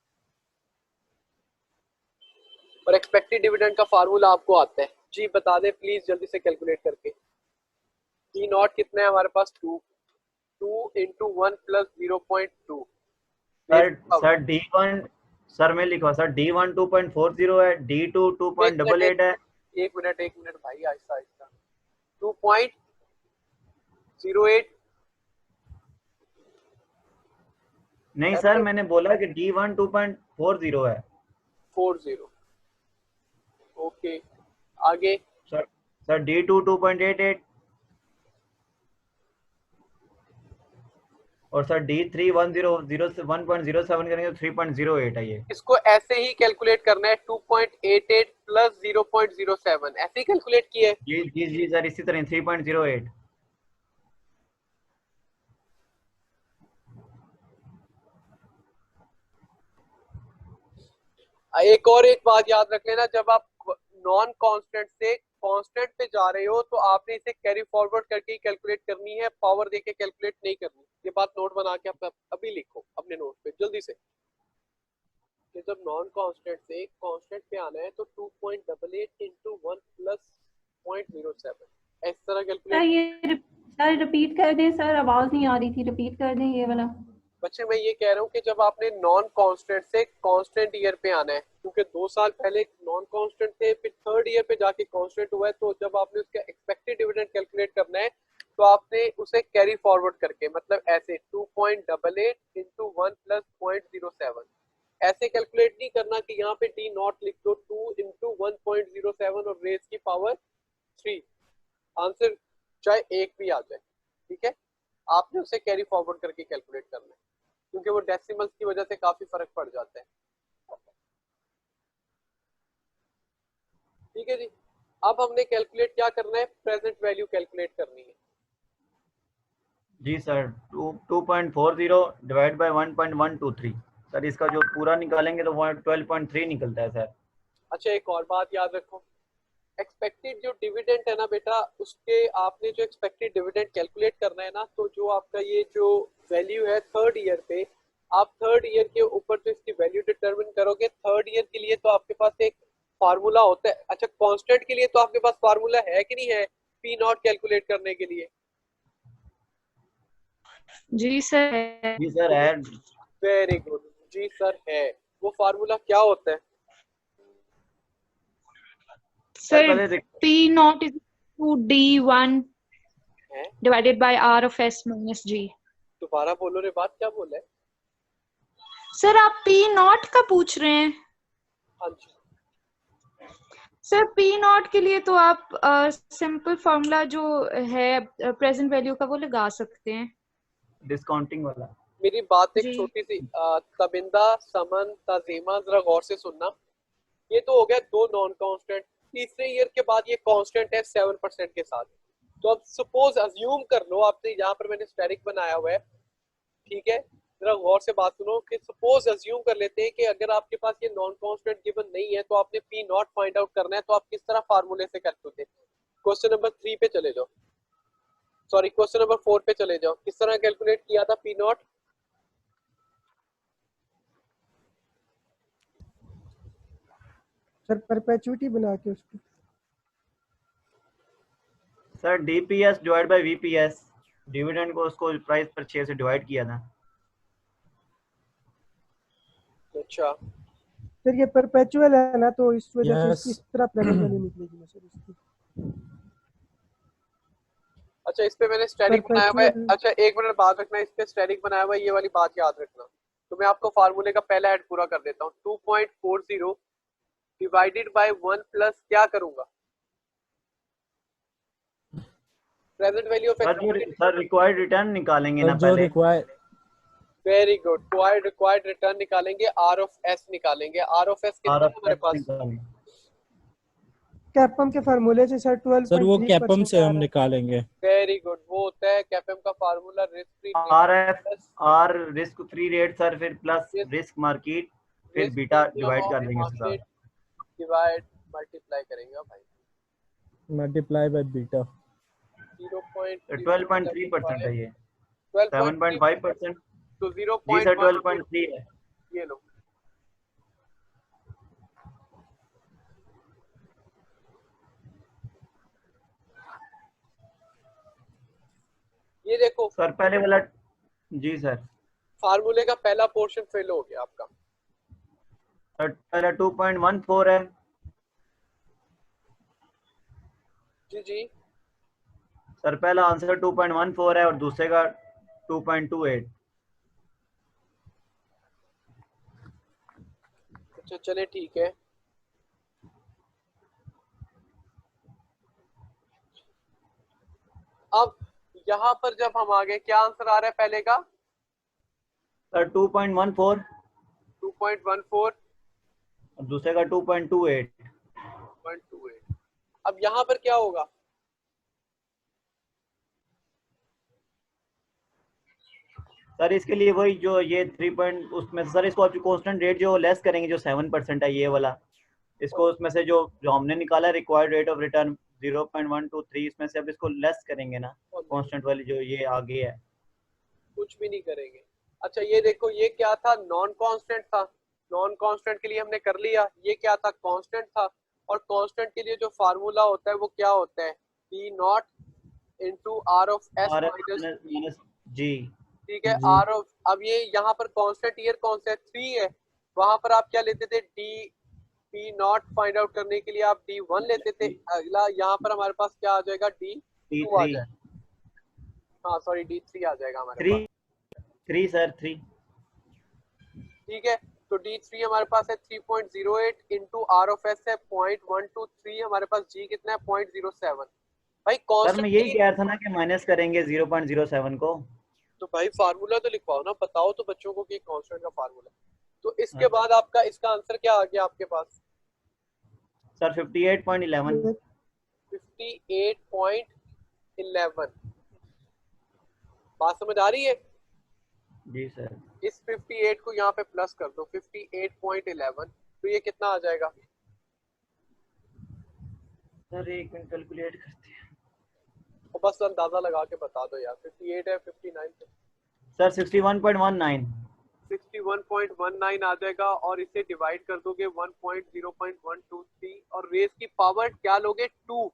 और एक्सपेक्टेड डिविडेंड का फार्मूला आपको आता है जी, बता दे प्लीज जल्दी से कैलकुलेट करके। पी नॉट कितना है हमारे पास, 2 into 1 plus 0.2। Sir D1 sir मैं लिखवा सर D1 2.40 है, D2 2.88 है। एक मिनट भाई, आहिस्ता आहिस्ता। 2.08 नहीं सर मैंने बोला कि D1 2.40 है। 40 ओके, आगे सर D2 2.88 और सर D3 1.07 करेंगे तो 3.08 है। ये इसको ऐसे ही कैलकुलेट करना है, 2.88 प्लस 0.07 ऐसे ही कैलकुलेट किया है। जी सर इसी तरह 3.08। एक बात याद रख लेना, जब आप नॉन कांस्टेंट से कांस्टेंट पे जा रहे हो तो आपने इसे कैरी फॉरवर्ड करके ही कैलकुलेट करनी है, पावर देके कैलकुलेट नहीं करनी। ये बात नोट बना के आप अभी लिखो अपने नोट पे जल्दी से, कि जब नॉन कांस्टेंट से कांस्टेंट पे आना है तो 2.88 into 1 plus 0.07 इस तरह कैलकुलेट। सर रिपीट कर दें सर, आवाज नहीं आ रही थी, रिपीट कर दें ये वाला। बच्चे मैं ये कह रहा हूँ कि जब आपने नॉन कांस्टेंट से कांस्टेंट ईयर पे आना है, क्योंकि 2 साल पहले नॉन कांस्टेंट थे, फिर थर्ड ईयर पे जाके कांस्टेंट हुआ है, तो जब आपने उसका एक्सपेक्टेड डिविडेंड कैलकुलेट करना है तो आपने उसे कैरी फॉरवर्ड करके, मतलब ऐसे 2.88 into 1 plus 0.07 ऐसे कैलकुलेट नहीं करना कि यहाँ पे डी नॉट लिख दो 2 into 1.07 और रेज की पावर 3, आंसर चाहे 1 भी आ जाए, ठीक है। आपने उसे कैरी फॉरवर्ड करके कैलकुलेट करना है, क्योंकि वो डेसिमल्स की वजह से काफी फर्क पड़ जाता है, ठीक है जी। अब हमने कैलकुलेट क्या करना है, प्रेजेंट वैल्यू कैलकुलेट करनी है। जी सर 2.40 डिवाइड बाय 1.123 सर, इसका जो पूरा निकालेंगे तो 12.3 निकलता है सर। अच्छा एक और बात याद रखो, एक्सपेक्टेड जो डिविडेंड है ना बेटा, उसके आपने जो एक्सपेक्टेड डिविडेंड कैलकुलेट करना है ना, तो जो आपका ये जो वैल्यू है थर्ड ईयर पे, आप थर्ड ईयर के ऊपर जो इसकी वैल्यू डिटरमिन करोगे थर्ड ईयर के लिए, तो आपके पास एक फार्मूला होता है। अच्छा कांस्टेंट के लिए तो आपके पास फार्मूला है कि नहीं है पी नॉट कैलकुलेट करने के लिए? जी सर है। जी सर है। वेरी गुड, जी सर है। वो फार्मूला क्या होता है sir? P naught is to D1 divided by R of S minus G। दोबारा बोलो रे, बात क्या बोला है सर? आप P naught का पूछ रहे हैं? हाँ जी सर P naught के लिए तो आप सिंपल फॉर्मूला जो है प्रेजेंट वैल्यू का वो लगा सकते हैं, डिस्काउंटिंग वाला। मेरी बात एक छोटी सी, तबिंदा समन ताजीमा जरा गौर से सुनना। ये तो हो गया 2 नॉन कांस्टेंट, तीसरे ईयर के बाद ये कांस्टेंट है 7% के साथ। तो अब सपोज अज्यूम कर लो, आपने यहाँ पर मैंने स्टेरिक बनाया हुआ है, ठीक है, जरा गौर से बात सुनो कि सपोज अज्यूम कर लेते हैं कि अगर आपके पास ये नॉन कांस्टेंट गिवन नहीं है तो आपने पी नॉट फाइंड आउट करना है, तो आप किस तरह फार्मूले से कैलकुलेट? क्वेश्चन नंबर 3 पे चले जाओ, सॉरी क्वेश्चन नंबर 4 पे चले जाओ, किस तरह कैलकुलेट किया था पी नॉट? सर परपेचुइटी बना के उसको sir DPS divide by VPS, dividend को उसको प्राइस पर 6 से डिवाइड किया था। अच्छा सर ये परपेचुअल है ना, तो इस वजह से इस तरह प्रेजेंट वैल्यू निकलेगी ना सर इसकी। अच्छा इस पे मैंने स्टैटिक बनाया हुआ है। अच्छा एक मिनट बात रखना, इस पे स्टैटिक बनाया हुआ है, ये वाली बात याद रखना। तो मैं आपको फार्मूले का पहला ऐड पूरा कर देता हूँ। 2.40 डिवाइडेड बाय 1 प्लस क्या करूंगा, present value of sir required return निकालेंगे ना जो पहले। Require very good, required return निकालेंगे, आर ऑफ एस निकालेंगे। आर ऑफ एस कितना है हमारे पास? कैपम के फार्मूले से सर सर वो कैपम 12.3% से आ हम रहा है। निकालेंगे। वेरी गुड, वो होता है कैपम का formula risk free R risk free rate sir, फिर प्लस रिस्क मार्केट, फिर बीटा डिवाइड कर देंगे उसके साथ, डिवाइड मल्टीप्लाई करेंगे भाई, मल्टीप्लाई बाय बीटा। 12.3% है ये, 12.3 7.5%। तो जी सर 12.3 है। ये लो, ये देखो सर पहले वाला, जी सर फार्मूले का पहला पोर्शन फेल हो गया आपका। सर पहला 2.14 है। जी जी सर पहला आंसर 2.14 है और दूसरे का 2.28। अच्छा चले ठीक है। अब यहाँ पर जब हम आ गए, क्या आंसर आ रहा है पहले का? सर 2.14 2.14 और दूसरे का 2.28। अब यहाँ पर क्या होगा? सर इसके लिए वही जो ये 3 पॉइंट उसमें सर इसको आप कांस्टेंट रेट जो लेस करेंगे, जो 7% है ये वाला, इसको उसमें से जो हमने निकाला रिक्वायर्ड रेट ऑफ रिटर्न 0.123, इसमें से अब इसको लेस करेंगे ना कांस्टेंट वाली जो ये आगे है। कुछ भी नहीं करेंगे। अच्छा ये देखो, ये क्या था? नॉन कांस्टेंट था। नॉन कांस्टेंट के लिए हमने कर लिया। ये क्या था? कांस्टेंट था। और कांस्टेंट के लिए जो फार्मूला होता है वो क्या होता है? P not into R of S minus g. ठीक है, आर ऑफ, अब ये यहाँ पर कांस्टेंट ईयर कौन सा है? 3 है। वहां पर आप क्या लेते थे? D P not find out करने के लिए आप D1 लेते थे। अगला यहाँ पर हमारे पास क्या आ जाएगा? D2 आ जाएगा। हाँ सॉरी, D3 आ जाएगा हमारे पास। 3 सर 3 ठीक है, तो D3 हमारे पास है 3.08 इंटू आर ऑफ एस है 0.123, हमारे पास G कितना है? 0.07। भाई सर मैं यही कह रहा था ना कि माइनस करेंगे 0.07 को। तो भाई फार्मूला तो लिखवाओ ना, बताओ तो बच्चों को कि कांस्टेंट का फार्मूला। तो इसके बाद आपका इसका आंसर क्या आ गया आपके पास? सर 58.11। 58.11। बात समझ आ रही है? जी सर। इस 58 को यहाँ पे प्लस कर दो, 58.11, तो ये कितना आ जाएगा? सर एक मिनट कैलकुलेट करते हैं। और बस अंदाजा लगा के बता दो यार, 58 है 59 से। सर 61.19। 61.19 आ जाएगा और इसे डिवाइड कर दोगे 1.0.123 और रेस की पावर क्या लोगे? 2।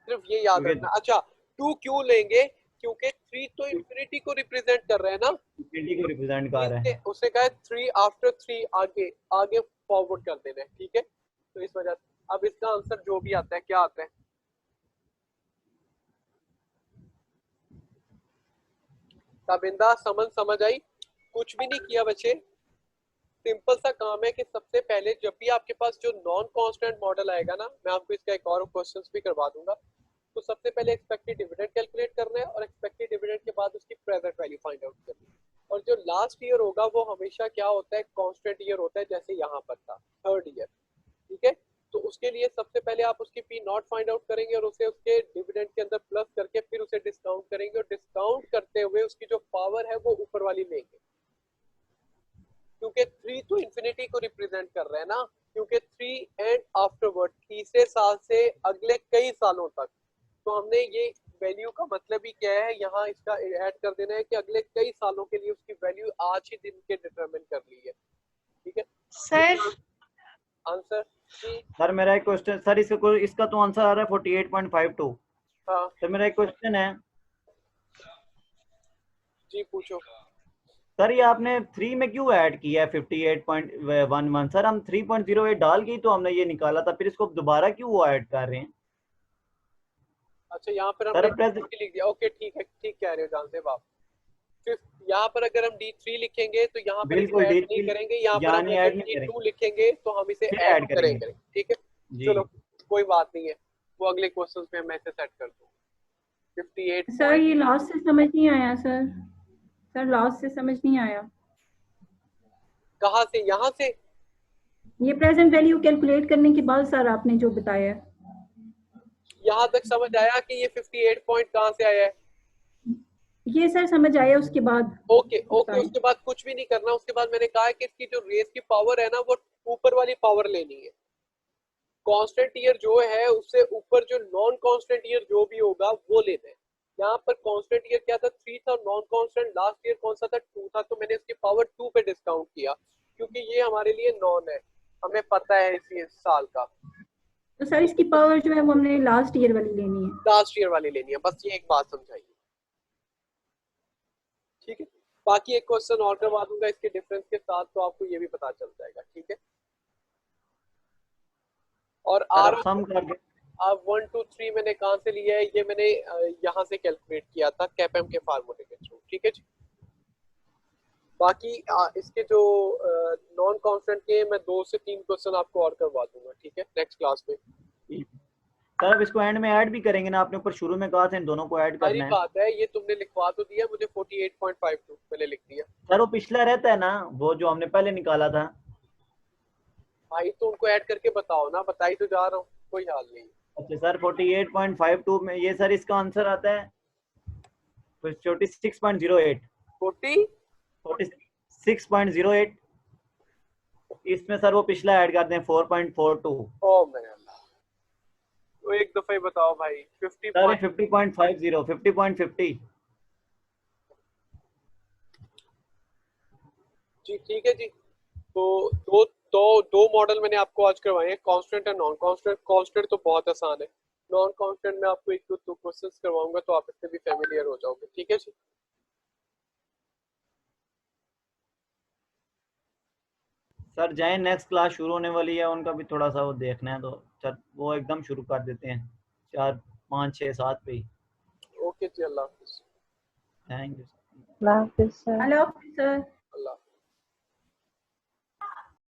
सिर्फ ये याद रखना। अच्छा 2 क्यों लेंगे? क्योंकि 3 तो इंफिनिटी को रिप्रेजेंट कर रहा है ना, इंफिनिटी को रिप्रेजेंट कर रहा है। उसे कहा 3 आफ्टर 3 आगे आगे फॉरवर्ड कर देना है। ठीक है, तो इस वजह से अब इसका आंसर जो भी आता है, क्या आता है? ताबिंदा समझ आई? कुछ भी नहीं किया बच्चे, सिंपल सा काम है कि सबसे पहले जब भी आपके पास जो नॉन कांस्टेंट मॉडल आएगा ना, मैं आपको इसका एक और क्वेश्चंस भी करवा दूंगा, तो सबसे पहले एक्सपेक्टेड डिविडेंड कैलकुलेट करना है और एक्सपेक्टेड डिविडेंड के बाद उसकी प्रेजेंट वैल्यू फाइंड आउट करनी है। और जो लास्ट ईयर होगा वो हमेशा क्या होता है? कांस्टेंट ईयर होता है, जैसे यहाँ पर था 3rd ईयर। ठीक है, तो उसके लिए सबसे पहले आप उसकी पी नॉट फाइंड आउट करेंगे और उसे उसके डिविडेंड के अंदर प्लस करके फिर उसे डिस्काउंट करेंगे और डिस्काउंट करते हुए उसकी जो पावर है वो ऊपर वाली लेंगे, क्योंकि 3 तो इंफिनिटी को रिप्रेजेंट कर रहा है ना, क्योंकि 3 एंड आफ्टरवर्ड, तीसरे साल से अगले कई सालों तक। तो हमने ये वैल्यू का मतलब ही क्या है, यहाँ इसका ऐड कर देना है कि अगले कई सालों के लिए उसकी वैल्यू आज ही दिन के डिटरमिन कर ली है। ठीक है सर, आंसर सर मेरा एक क्वेश्चन सर, इसका तो आंसर आ रहा है 48.52। हाँ तो मेरा एक क्वेश्चन है जी, पूछो। सर ये आपने 3 में क्यों ऐड किया है 58.11? सर हम 3.08 डाल के ही तो हमने ये निकाला था, फिर इसको दोबारा क्यों वो ऐड कर रहे हैं? अच्छा यहाँ पर हमने लिख दिया। ओके ठीक है, ठीक कह रहे हो जान से बाप। फिर यहाँ पर अगर हम D3 लिखेंगे तो यहाँ पर बिल्कुल ऐड नहीं करेंगे, यहाँ पर हम अगर D2 लिखेंगे तो हम इसे ऐड करेंगे। ठीक है चलो कोई बात नहीं है। वो अगले क्वेश्चन में मैं इसे सेट कर दूँ। 58 सर ये लॉस से समझ नहीं आया सर। सर लॉस से समझ नहीं आया। कहाँ से? यहाँ से? ये प्रेजेंट वैल्यू कैलकुलेट करने के बाद सर आपने जो बताया है। यहाँ तक समझ आया कि ये 58 पॉइंट कहाँ से आया है? ये सर समझ आया, उसके बाद ओके ओके, उसके बाद कुछ भी नहीं करना। उसके बाद मैंने कहा कि इसकी जो रेस की पावर है ना, वो ऊपर वाली पावर लेनी है। कांस्टेंट ईयर जो है उससे ऊपर जो नॉन कांस्टेंट ईयर जो भी होगा वो लेना है। यहाँ पर कांस्टेंट ईयर क्या था? 3 था, और नॉन कांस्टेंट लास्ट ईयर कौन सा था? 2 था। तो मैंने इसकी पावर 2 पे डिस्काउंट किया क्योंकि ये हमारे लिए नॉन है, हमें पता है इसी साल का। तो सर इसकी पावर जो है वो हमने लास्ट ईयर वाली लेनी है। लास्ट ईयर वाली लेनी है, बस ये एक बात समझाइए, ठीक है। बाकी एक क्वेश्चन और करवा दूंगा इसके डिफरेंस के साथ, तो आपको ये भी पता चल जाएगा, ठीक है। और आर अब 1 2 3 मैंने कहाँ से लिया है? ये मैंने यहाँ से कैलकुलेट किया था कैपएम के फार्मूले के थ्रू, ठीक है जी। बाकी इसके जो नॉन कांस्टेंट के मैं 2 से 3 क्वेश्चन आपको और करवा दूंगा, ठीक है, नेक्स्ट क्लास में। सर अब इसको एंड में ऐड भी करेंगे ना, आपने ऊपर शुरू में कहा था इन दोनों को ऐड करना है। बात है, ये तुमने लिखवा तो दिया मुझे, 48.52 मैंने लिख दिया। सर वो पिछला रहता है ना, वो जो हमने पहले निकाला था। भाई तो उनको ऐड करके बताओ ना, बताई तो जा रहा हूँ, कोई हाल नहीं। अच्छा सर 48.52 में ये सर इसका आंसर आता है 46.08। 46.08 इसमें सर वो पिछला ऐड करते हैं 4.42। ओ मेरे अल्लाह, तो एक दफा ही बताओ भाई। 50.50 50.50 जी ठीक है जी। तो दो मॉडल मैंने आपको आज करवाए हैं, कांस्टेंट और नॉन कांस्टेंट। कांस्टेंट तो बहुत आसान है, नॉन कांस्टेंट में आपको 1-2 क्वेश्चंस करवाऊंगा तो आप इससे भी फेमिलियर हो जाओगे, ठीक है जी। सर जाए नेक्स्ट क्लास शुरू होने वाली है, उनका भी थोड़ा सा वो देखना है, तो चल वो एकदम शुरू कर देते हैं 4 5 6 7 पे ही। ओके जी, अल्लाह हाफिज। Thank you. अल्लाह हाफिज सर। अल्लाह हाफिज सर। अल्लाह।